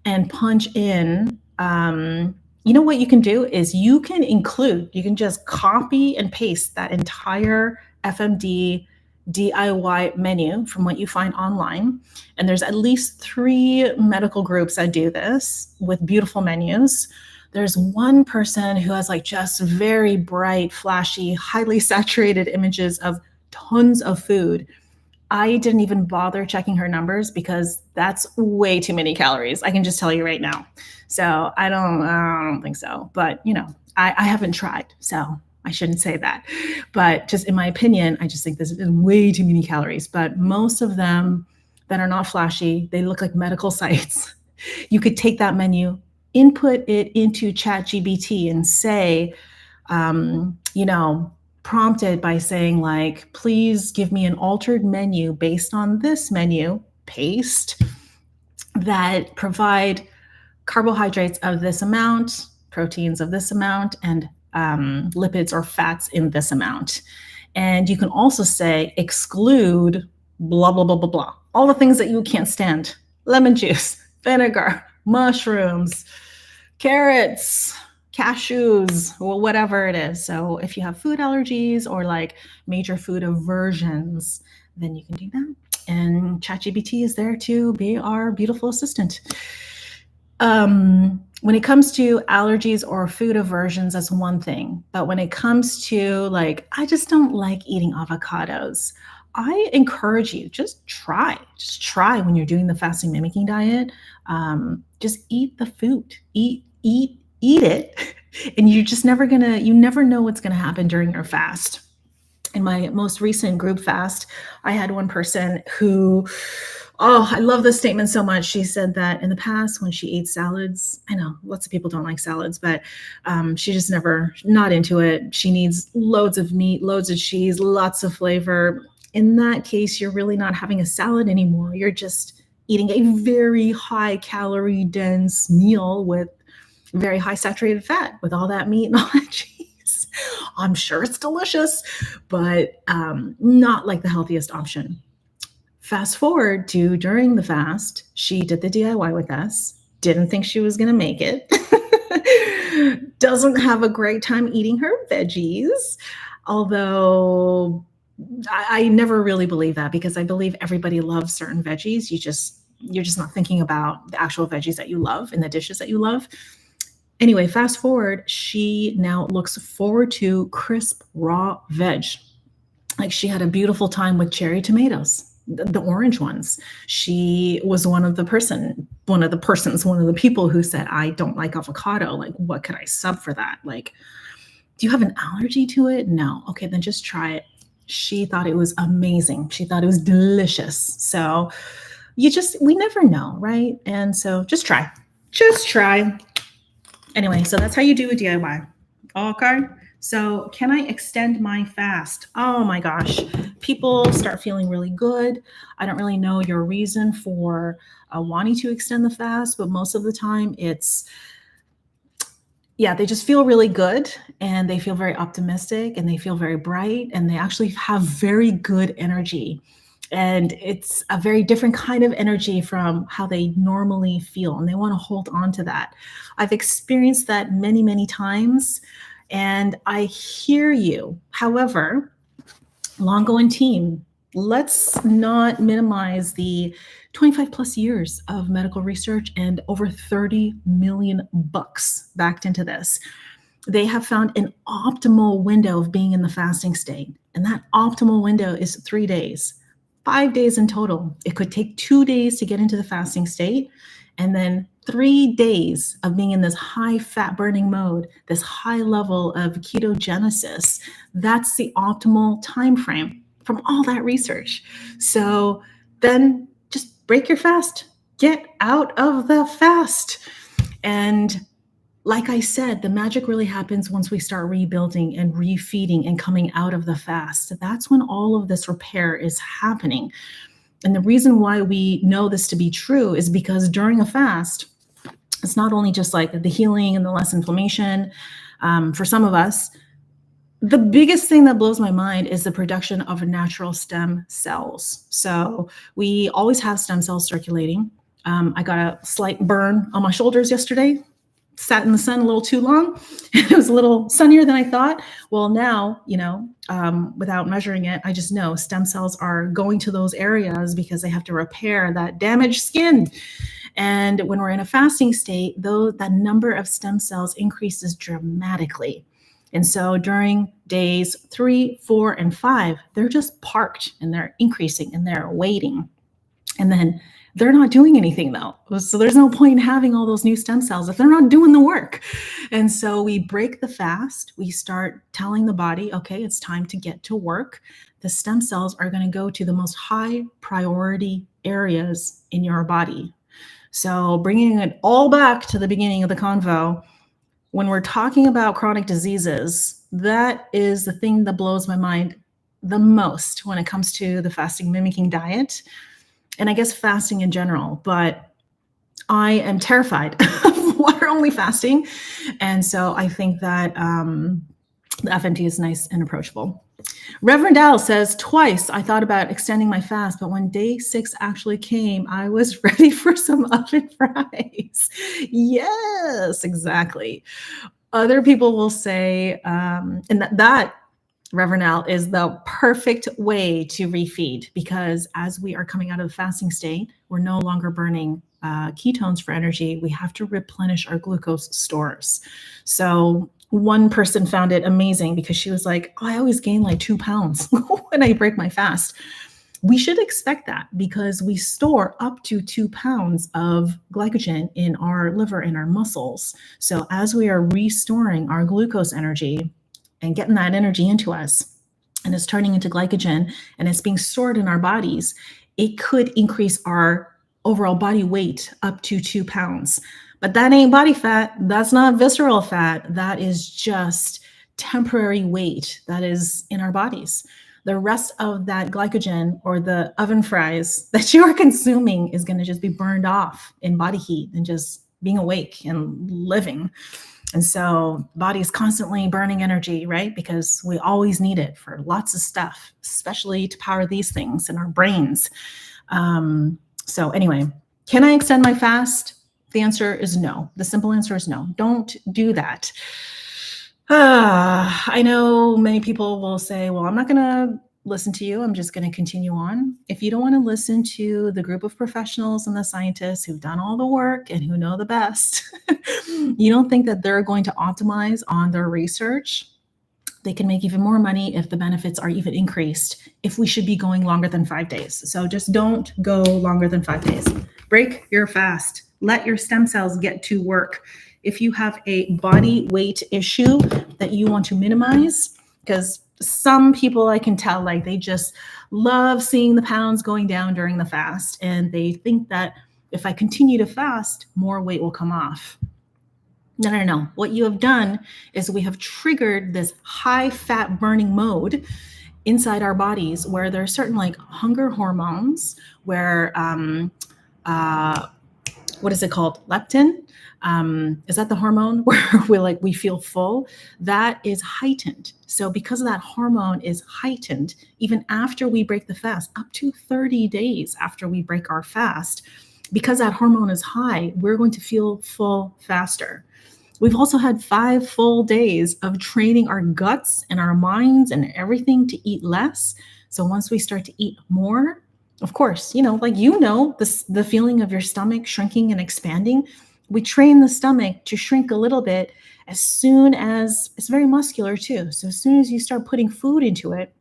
and punch in, you know what you can do is you can just copy and paste that entire FMD DIY menu from what you find online. And there's at least 3 medical groups that do this with beautiful menus. There's one person who has like just very bright, flashy, highly saturated images of tons of food. I didn't even bother checking her numbers because that's way too many calories. I can just tell you right now. So I don't think so. But you know, I haven't tried, so I shouldn't say that. But just in my opinion, I just think this is way too many calories. But most of them that are not flashy, they look like medical sites. You could take that menu, input it into ChatGPT and say, you know, prompted by saying like, please give me an altered menu based on this menu, paste, that provide carbohydrates of this amount, proteins of this amount, and lipids or fats in this amount. And you can also say exclude blah, blah, blah, blah, blah. All the things that you can't stand. Lemon juice, vinegar, mushrooms, carrots, cashews, or whatever it is. So if you have food allergies or like major food aversions, then you can do that. And ChatGPT is there to be our beautiful assistant. when it comes to allergies or food aversions, that's one thing. But when it comes to like, I just don't like eating avocados, I encourage you, just try. Just try when you're doing the fasting mimicking diet. Just eat the food. Eat it. And you never know what's gonna happen during your fast. In my most recent group fast, I had one person who, oh, I love this statement so much. She said that in the past, when she ate salads, I know lots of people don't like salads, but she just never, not into it. She needs loads of meat, loads of cheese, lots of flavor. In that case, you're really not having a salad anymore. You're just eating a very high calorie dense meal with very high saturated fat with all that meat and all that cheese. I'm sure it's delicious, but not like the healthiest option. Fast forward to during the fast, she did the DIY with us, didn't think she was going to make it, doesn't have a great time eating her veggies, although I never really believe that, because I believe everybody loves certain veggies. You're just not thinking about the actual veggies that you love and the dishes that you love. Anyway, fast forward, she now looks forward to crisp raw veg. Like, she had a beautiful time with cherry tomatoes, the orange ones. She was one of the people who said, I don't like avocado. Like, what could I sub for that? Like, do you have an allergy to it? No. Okay, then just try it. She thought it was amazing. She thought it was delicious. So we never know, right? And so just try. Anyway, so that's how you do a DIY. Okay. So can I extend my fast? Oh my gosh. People start feeling really good. I don't really know your reason for wanting to extend the fast, but most of the time they just feel really good, and they feel very optimistic, and they feel very bright, and they actually have very good energy. And it's a very different kind of energy from how they normally feel, and they want to hold on to that. I've experienced that many, many times, and I hear you. However, Longo and team, let's not minimize the 25 plus years of medical research and over 30 million bucks backed into this. They have found an optimal window of being in the fasting state, and that optimal window is 3 days. 5 days in total. It could take 2 days to get into the fasting state, and then 3 days of being in this high fat burning mode, this high level of ketogenesis. That's the optimal time frame from all that research. So then just break your fast. Get out of the fast. And like I said, the magic really happens once we start rebuilding and refeeding and coming out of the fast. That's when all of this repair is happening. And the reason why we know this to be true is because during a fast, it's not only just like the healing and the less inflammation. For some of us, the biggest thing that blows my mind is the production of natural stem cells. So we always have stem cells circulating. I got a slight burn on my shoulders yesterday. Sat in the sun a little too long. It was a little sunnier than I thought. Well, now, without measuring it, I just know stem cells are going to those areas because they have to repair that damaged skin. And when we're in a fasting state, though, that number of stem cells increases dramatically. And so during days 3, 4, and 5, they're just parked and they're increasing and they're waiting. And then they're not doing anything though. So there's no point in having all those new stem cells if they're not doing the work. And so we break the fast. We start telling the body, okay, it's time to get to work. The stem cells are going to go to the most high priority areas in your body. So bringing it all back to the beginning of the convo, when we're talking about chronic diseases, that is the thing that blows my mind the most when it comes to the fasting mimicking diet. And I guess fasting in general, but I am terrified of water only fasting. And so I think that the FMT is nice and approachable. Reverend Al says, twice I thought about extending my fast, but when day 6 actually came, I was ready for some oven fries. Yes, exactly. Other people will say, and that Revernal is the perfect way to refeed, because as we are coming out of the fasting state, we're no longer burning ketones for energy. We have to replenish our glucose stores. So one person found it amazing because she was like, oh, I always gain like 2 pounds when I break my fast. We should expect that because we store up to 2 pounds of glycogen in our liver and our muscles. So as we are restoring our glucose energy and getting that energy into us, and it's turning into glycogen and it's being stored in our bodies, it could increase our overall body weight up to 2 pounds. But that ain't body fat. That's not visceral fat. That is just temporary weight that is in our bodies. The rest of that glycogen, or the oven fries that you are consuming, is going to just be burned off in body heat and just being awake and living. And so body is constantly burning energy, right? Because we always need it for lots of stuff, especially to power these things in our brains. So anyway, can I extend my fast? The answer is no. The simple answer is no. Don't do that. I know many people will say, well, I'm not going to listen to you. I'm just going to continue on. If you don't want to listen to the group of professionals and the scientists who've done all the work and who know the best, you don't think that they're going to optimize on their research? They can make even more money if the benefits are even increased, if we should be going longer than 5 days. So just don't go longer than 5 days. Break your fast. Let your stem cells get to work. If you have a body weight issue that you want to minimize, because some people I can tell, like, they just love seeing the pounds going down during the fast, and they think that if I continue to fast, more weight will come off. No. What you have done is we have triggered this high fat burning mode inside our bodies, where there are certain like hunger hormones, where what is it called? Leptin. Is that the hormone where we feel full? That is heightened. So because that hormone is heightened, even after we break the fast, up to 30 days after we break our fast, because that hormone is high, we're going to feel full faster. We've also had 5 full days of training our guts and our minds and everything to eat less. So once we start to eat more, of course, the feeling of your stomach shrinking and expanding, we train the stomach to shrink a little bit as soon as it's very muscular too. So as soon as you start putting food into it,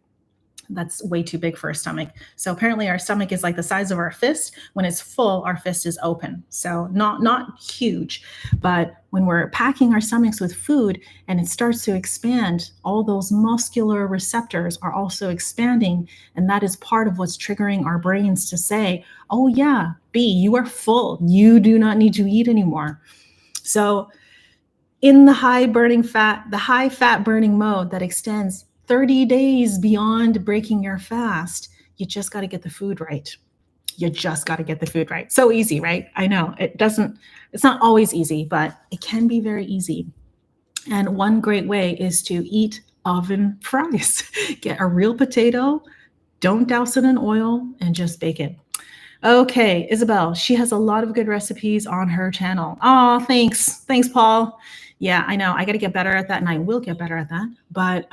that's way too big for a stomach. So apparently our stomach is like the size of our fist. When it's full, our fist is open. So not huge, but when we're packing our stomachs with food and it starts to expand, all those muscular receptors are also expanding. And that is part of what's triggering our brains to say, oh yeah, B, you are full. You do not need to eat anymore. So in the high fat burning mode that extends 30 days beyond breaking your fast, you just got to get the food right. So easy, right? I know it's not always easy, but it can be very easy. And one great way is to eat oven fries. Get a real potato, don't douse it in oil, and just bake it. Okay, Isabel, she has a lot of good recipes on her channel. Oh, thanks. Thanks, Paul. Yeah, I know. I got to get better at that, and I will get better at that. But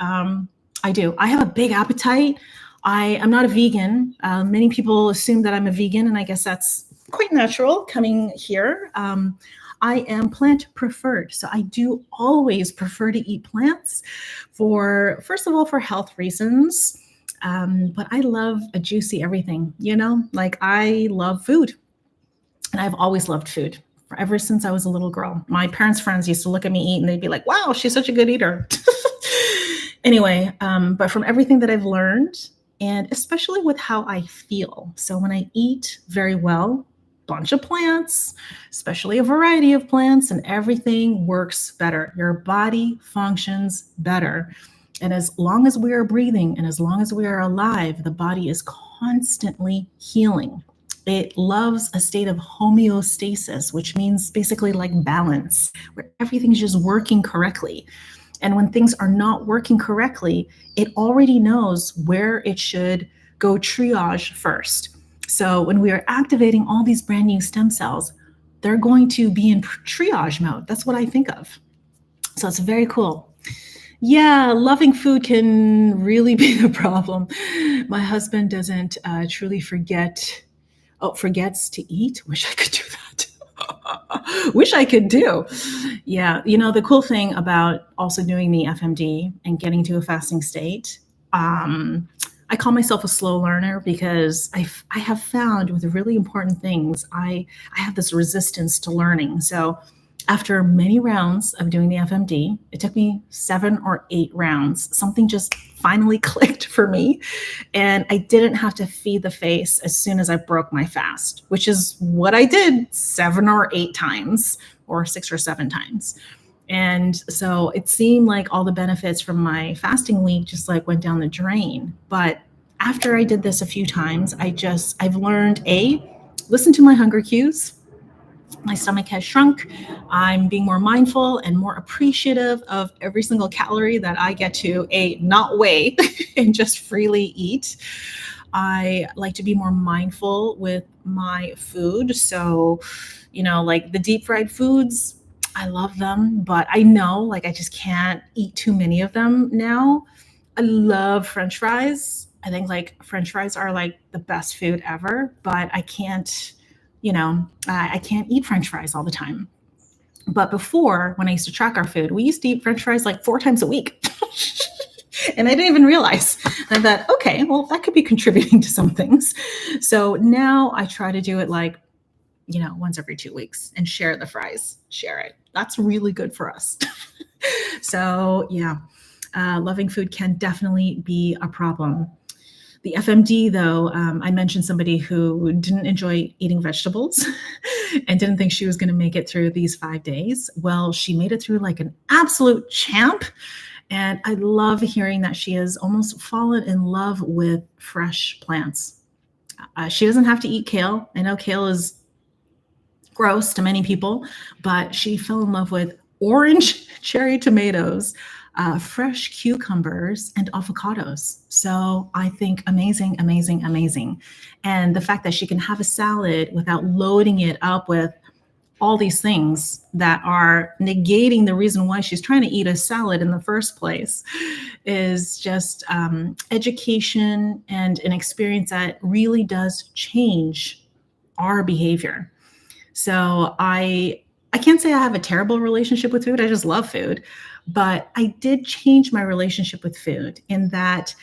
I do. I have a big appetite. I am not a vegan. Many people assume that I'm a vegan, and I guess that's quite natural coming here. I am plant preferred. So I do always prefer to eat plants first of all, for health reasons. But I love a juicy everything, I love food, and I've always loved food ever since I was a little girl. My parents' friends used to look at me eat and they'd be like, wow, she's such a good eater. Anyway, but from everything that I've learned, and especially with how I feel. So when I eat very well, bunch of plants, especially a variety of plants, and everything works better. Your body functions better. And as long as we are breathing and as long as we are alive, the body is constantly healing. It loves a state of homeostasis, which means basically like balance, where everything's just working correctly. And when things are not working correctly, it already knows where it should go triage first. So when we are activating all these brand new stem cells, they're going to be in triage mode. That's what I think of. So it's very cool. Yeah, loving food can really be the problem. My husband doesn't truly forgets to eat. Wish I could do that. Wish I could do. Yeah, the cool thing about also doing the FMD and getting to a fasting state, I call myself a slow learner because I have found with really important things, I have this resistance to learning. So after many rounds of doing the FMD, it took me 7 or 8 rounds. Something just finally clicked for me. And I didn't have to feed the face as soon as I broke my fast, which is what I did 7 or 8 times, or 6 or 7 times. And so it seemed like all the benefits from my fasting week just like went down the drain. But after I did this a few times, I've learned listen to my hunger cues. My stomach has shrunk. I'm being more mindful and more appreciative of every single calorie that I get to not weigh and just freely eat. I like to be more mindful with my food. So, like the deep fried foods, I love them, but I know like I just can't eat too many of them now. I love French fries. I think like French fries are like the best food ever, but I can't eat French fries all the time. But before, when I used to track our food, we used to eat French fries like 4 times a week. And I didn't even realize. And I thought, okay, well, that could be contributing to some things. So now I try to do it like, once every 2 weeks and share the fries, share it. That's really good for us. So yeah, loving food can definitely be a problem. The FMD, though, I mentioned somebody who didn't enjoy eating vegetables and didn't think she was going to make it through these 5 days. Well, she made it through like an absolute champ. And I love hearing that she has almost fallen in love with fresh plants. She doesn't have to eat kale. I know kale is gross to many people, but she fell in love with orange cherry tomatoes, fresh cucumbers, and avocados. So I think amazing, amazing, amazing. And the fact that she can have a salad without loading it up with all these things that are negating the reason why she's trying to eat a salad in the first place is just education and an experience that really does change our behavior. So I can't say I have a terrible relationship with food. I just love food. But I did change my relationship with food in that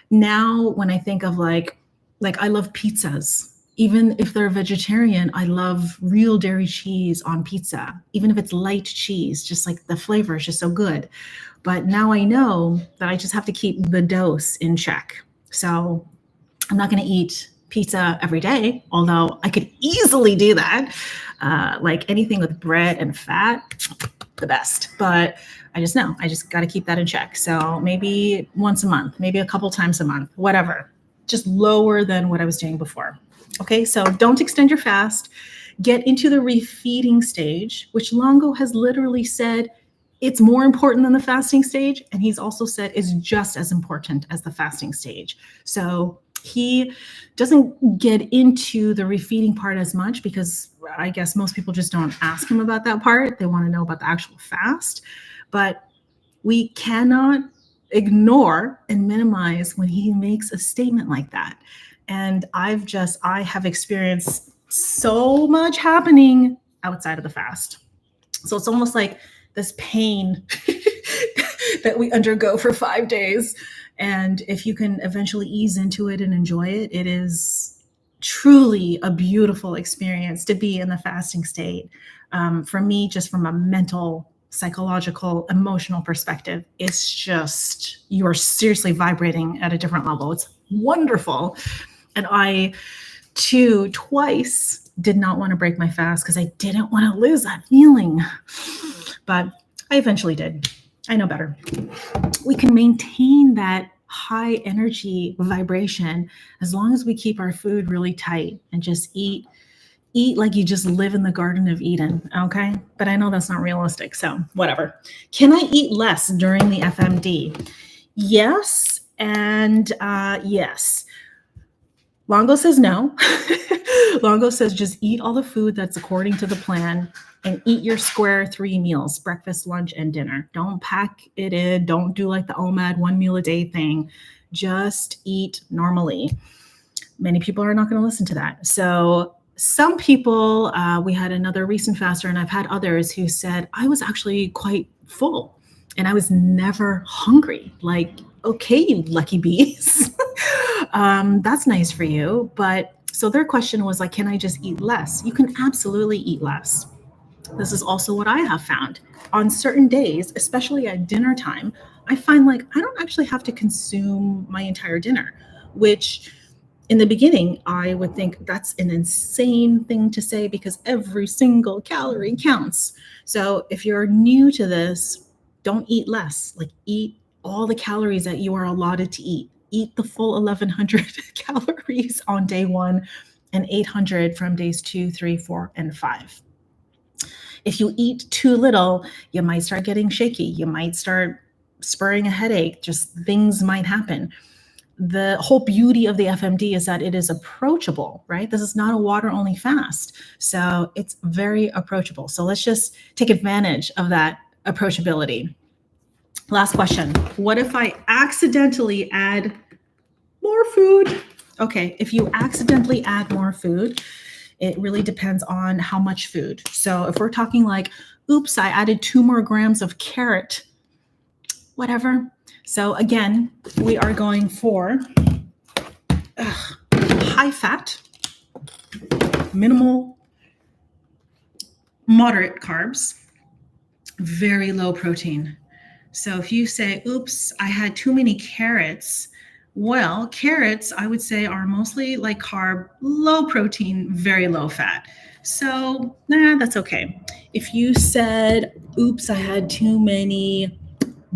now when I think of like I love pizzas. Even if they're vegetarian, I love real dairy cheese on pizza. Even if it's light cheese, just like the flavor is just so good. But now I know that I just have to keep the dose in check. So I'm not going to eat pizza every day, although I could easily do that. Like anything with bread and fat, the best. But I just know I just got to keep that in check. So maybe once a month, maybe a couple times a month, whatever, just lower than what I was doing before. Okay, so don't extend your fast. Get into the refeeding stage, which Longo has literally said it's more important than the fasting stage. And he's also said it's just as important as the fasting stage. So he doesn't get into the refeeding part as much because I guess most people just don't ask him about that part. They want to know about the actual fast. But we cannot ignore and minimize when he makes a statement like that. And I have experienced so much happening outside of the fast. So it's almost like this pain that we undergo for 5 days. And if you can eventually ease into it and enjoy it, it is truly a beautiful experience to be in the fasting state. For me, just from a mental, psychological, emotional perspective, it's just, you're seriously vibrating at a different level. It's wonderful. And I, too, twice did not want to break my fast because I didn't want to lose that feeling. But I eventually did. I know better. We can maintain that high energy vibration as long as we keep our food really tight and just eat like you just live in the Garden of Eden, okay? But I know that's not realistic, so whatever. Can I eat less during the FMD? Yes and yes. Longo says no. Longo says just eat all the food that's according to the plan and eat your square 3 meals, breakfast, lunch, and dinner. Don't pack it in. Don't do like the OMAD 1 meal a day thing. Just eat normally. Many people are not going to listen to that. So some people, we had another recent faster, and I've had others who said, I was actually quite full and I was never hungry. Like, okay, you lucky bees. That's nice for you. But so their question was like, can I just eat less? You can absolutely eat less. This is also what I have found. On certain days, especially at dinner time, I find like I don't actually have to consume my entire dinner, which in the beginning, I would think that's an insane thing to say because every single calorie counts. So if you're new to this, don't eat less. Like eat all the calories that you are allotted to eat. Eat the full 1,100 calories on day 1 and 800 from days 2, 3, 4, and 5. If you eat too little, you might start getting shaky. You might start spurring a headache. Just things might happen. The whole beauty of the FMD is that it is approachable, right? This is not a water only fast. So it's very approachable. So let's just take advantage of that approachability. Last question. What if I accidentally add more food? Okay, if you accidentally add more food, it really depends on how much food. So if we're talking like, oops, I added 2 more grams of carrot, whatever. So again, we are going for high fat, minimal, moderate carbs, very low protein. So if you say, oops, I had too many carrots, well, carrots, I would say, are mostly like carb, low protein, very low fat. So that's okay. If you said, oops, I had too many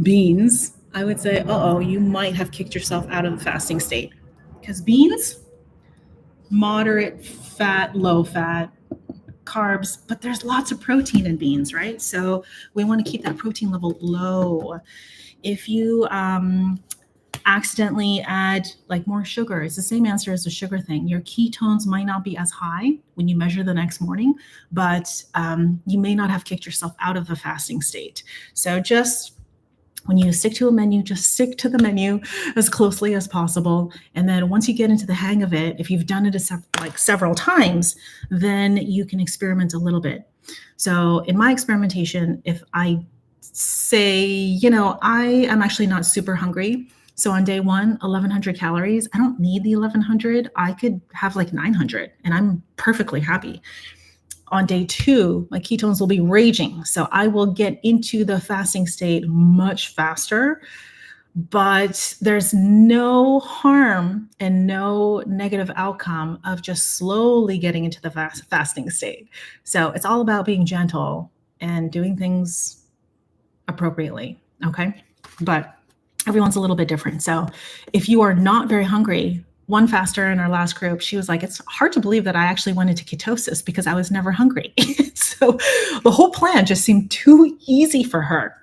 beans, I would say, uh-oh, you might have kicked yourself out of the fasting state. Because beans, moderate fat, low fat, carbs, but there's lots of protein in beans, right? So we want to keep that protein level low. If you accidentally add like more sugar, it's the same answer as the sugar thing. Your ketones might not be as high when you measure the next morning, but you may not have kicked yourself out of the fasting state. So just when you stick to a menu, just stick to the menu as closely as possible. And then once you get into the hang of it, if you've done it like several times, then you can experiment a little bit. So in my experimentation, if I say, I am actually not super hungry. So on day 1, 1,100 calories, I don't need the 1,100. I could have like 900 and I'm perfectly happy. On day 2, my ketones will be raging. So I will get into the fasting state much faster, but there's no harm and no negative outcome of just slowly getting into the fasting state. So it's all about being gentle and doing things appropriately. Okay. But everyone's a little bit different. So if you are not very hungry, one faster in our last group, she was like, it's hard to believe that I actually went into ketosis because I was never hungry. So the whole plan just seemed too easy for her.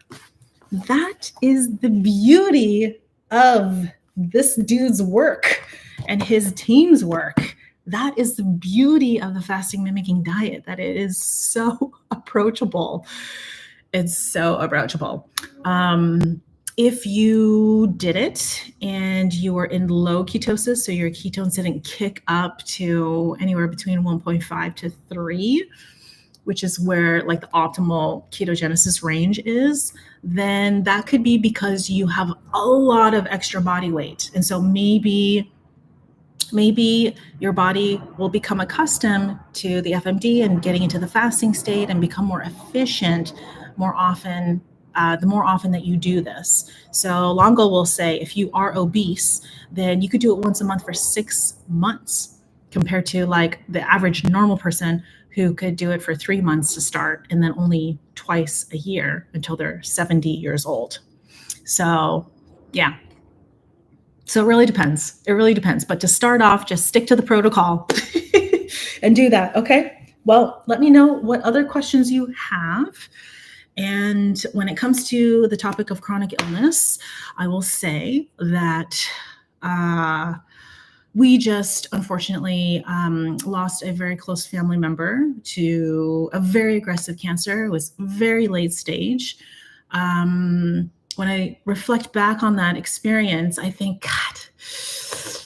That is the beauty of this dude's work and his team's work. That is the beauty of the fasting mimicking diet, that it is so approachable. It's so approachable. If you did it and you were in low ketosis, so your ketones didn't kick up to anywhere between 1.5 to 3, which is where like the optimal ketogenesis range is, then that could be because you have a lot of extra body weight. And so maybe your body will become accustomed to the FMD and getting into the fasting state and become more efficient more often, the more often that you do this. So Longo will say, if you are obese, then you could do it once a month for 6 months compared to like the average normal person who could do it for 3 months to start and then only twice a year until they're 70 years old. So yeah. So it really depends. It really depends. But to start off, just stick to the protocol and do that. Okay. Well, let me know what other questions you have. And when it comes to the topic of chronic illness, I will say that We just unfortunately lost a very close family member to a very aggressive cancer. It was very late stage. When I reflect back on that experience, I think, God,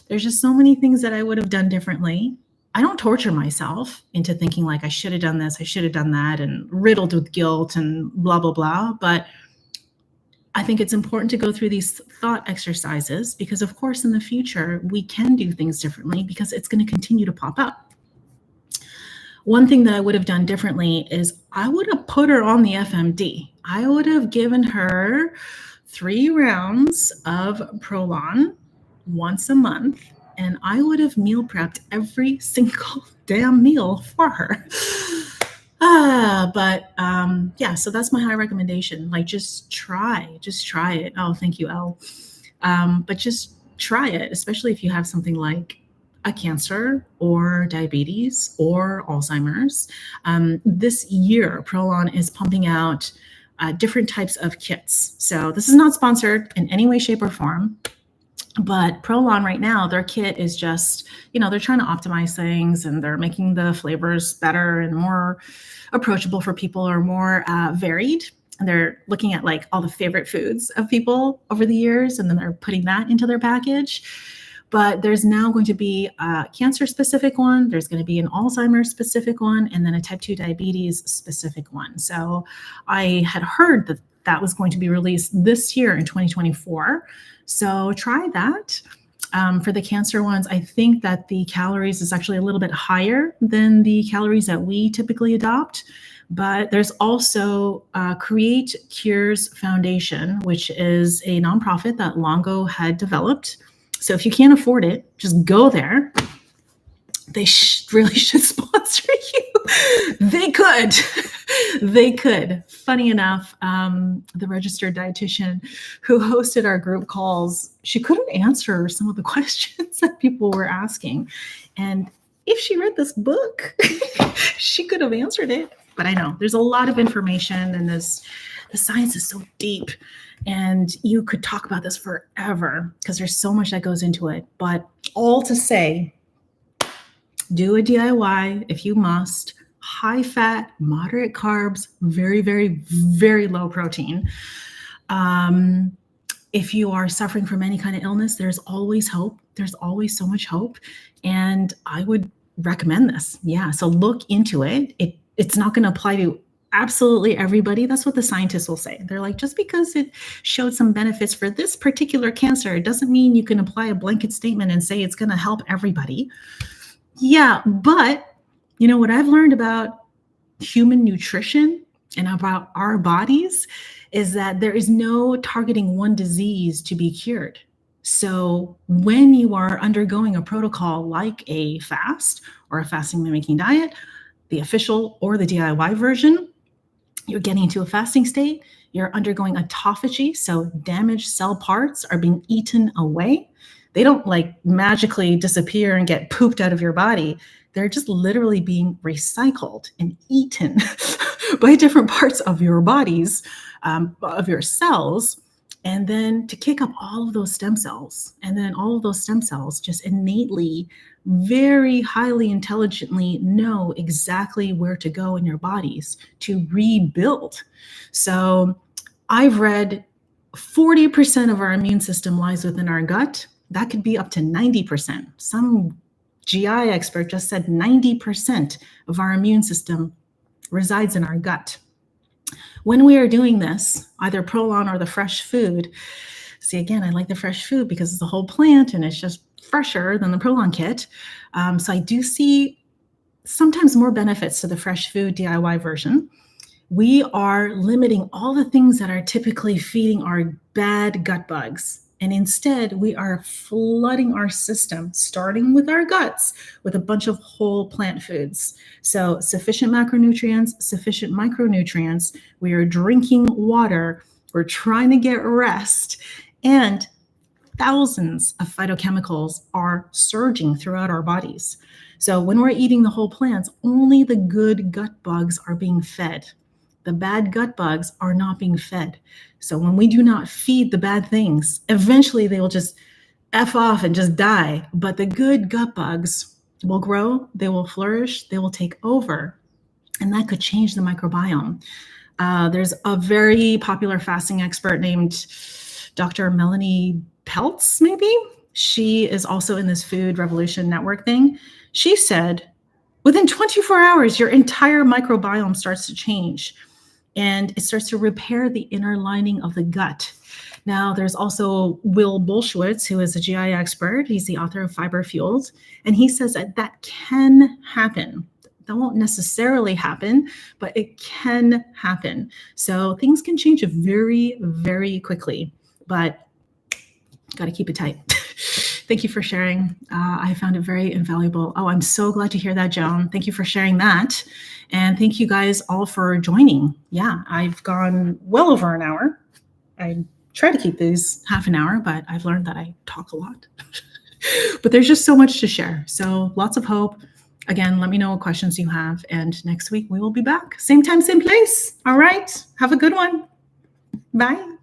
there's just so many things that I would have done differently. I don't torture myself into thinking like I should have done this, I should have done that, and riddled with guilt and blah, blah, blah. But I think it's important to go through these thought exercises because, of course, in the future, we can do things differently because it's going to continue to pop up. One thing that I would have done differently is I would have put her on the FMD. I would have given her 3 rounds of ProLon once a month, and I would have meal prepped every single damn meal for her. Yeah, so that's my high recommendation. Like, just try it. Oh, thank you, Elle. But just try it, especially if you have something like a cancer or diabetes or Alzheimer's. This year, ProLon is pumping out different types of kits. So this is not sponsored in any way, shape, or form. But ProLon right now, their kit is just, they're trying to optimize things and they're making the flavors better and more approachable for people or more varied. And they're looking at like all the favorite foods of people over the years, and then they're putting that into their package. But there's now going to be a cancer specific one. There's going to be an Alzheimer's specific one, and then a type 2 diabetes specific one. So I had heard that that was going to be released this year in 2024. So try that. For the cancer ones, I think that the calories is actually a little bit higher than the calories that we typically adopt. But there's also Create Cures Foundation, which is a nonprofit that Longo had developed. So if you can't afford it, just go there. They really should sponsor you. They could. They could. Funny enough, the registered dietitian who hosted our group calls, she couldn't answer some of the questions that people were asking. And if she read this book, she could have answered it. But I know there's a lot of information, and the science is so deep. And you could talk about this forever because there's so much that goes into it. But all to say, do a DIY if you must. High fat, moderate carbs, very, very, very low protein. If you are suffering from any kind of illness, there's always hope. There's always so much hope. And I would recommend this. Yeah. So look into it. It's not going to apply to absolutely everybody. That's what the scientists will say. They're like, just because it showed some benefits for this particular cancer, it doesn't mean you can apply a blanket statement and say it's going to help everybody. Yeah, but what I've learned about human nutrition and about our bodies is that there is no targeting one disease to be cured. So when you are undergoing a protocol like a fast or a fasting mimicking diet, the official or the DIY version, you're getting into a fasting state, you're undergoing autophagy, so damaged cell parts are being eaten away. They don't like magically disappear and get pooped out of your body. They're just literally being recycled and eaten by different parts of your bodies, of your cells. And then to kick up all of those stem cells. And then all of those stem cells just innately, very highly intelligently know exactly where to go in your bodies to rebuild. So I've read 40% of our immune system lies within our gut. That could be up to 90%. Some GI expert just said 90% of our immune system resides in our gut. When we are doing this, either ProLon or the fresh food, see, again, I like the fresh food because it's a whole plant and it's just fresher than the ProLon kit. So I do see sometimes more benefits to the fresh food DIY version. We are limiting all the things that are typically feeding our bad gut bugs. And instead, we are flooding our system, starting with our guts, with a bunch of whole plant foods. So sufficient macronutrients, sufficient micronutrients. We are drinking water. We're trying to get rest. And thousands of phytochemicals are surging throughout our bodies. So when we're eating the whole plants, only the good gut bugs are being fed. The bad gut bugs are not being fed. So when we do not feed the bad things, eventually they will just F off and just die. But the good gut bugs will grow, they will flourish, they will take over, and that could change the microbiome. There's a very popular fasting expert named Dr. Melanie Peltz, maybe. She is also in this Food Revolution Network thing. She said, within 24 hours, your entire microbiome starts to change, and it starts to repair the inner lining of the gut. Now, there's also Will Bolshewitz, who is a GI expert. He's the author of Fiber Fueled, and he says that that can happen. That won't necessarily happen, but it can happen. So things can change very, very quickly, but got to keep it tight. Thank you for sharing. I found it very invaluable. Oh, I'm so glad to hear that, Joan. Thank you for sharing that. And thank you guys all for joining. Yeah, I've gone well over an hour. I try to keep these half an hour, but I've learned that I talk a lot. But there's just so much to share. So lots of hope. Again, let me know what questions you have. And next week we will be back. Same time, same place. All right. Have a good one. Bye.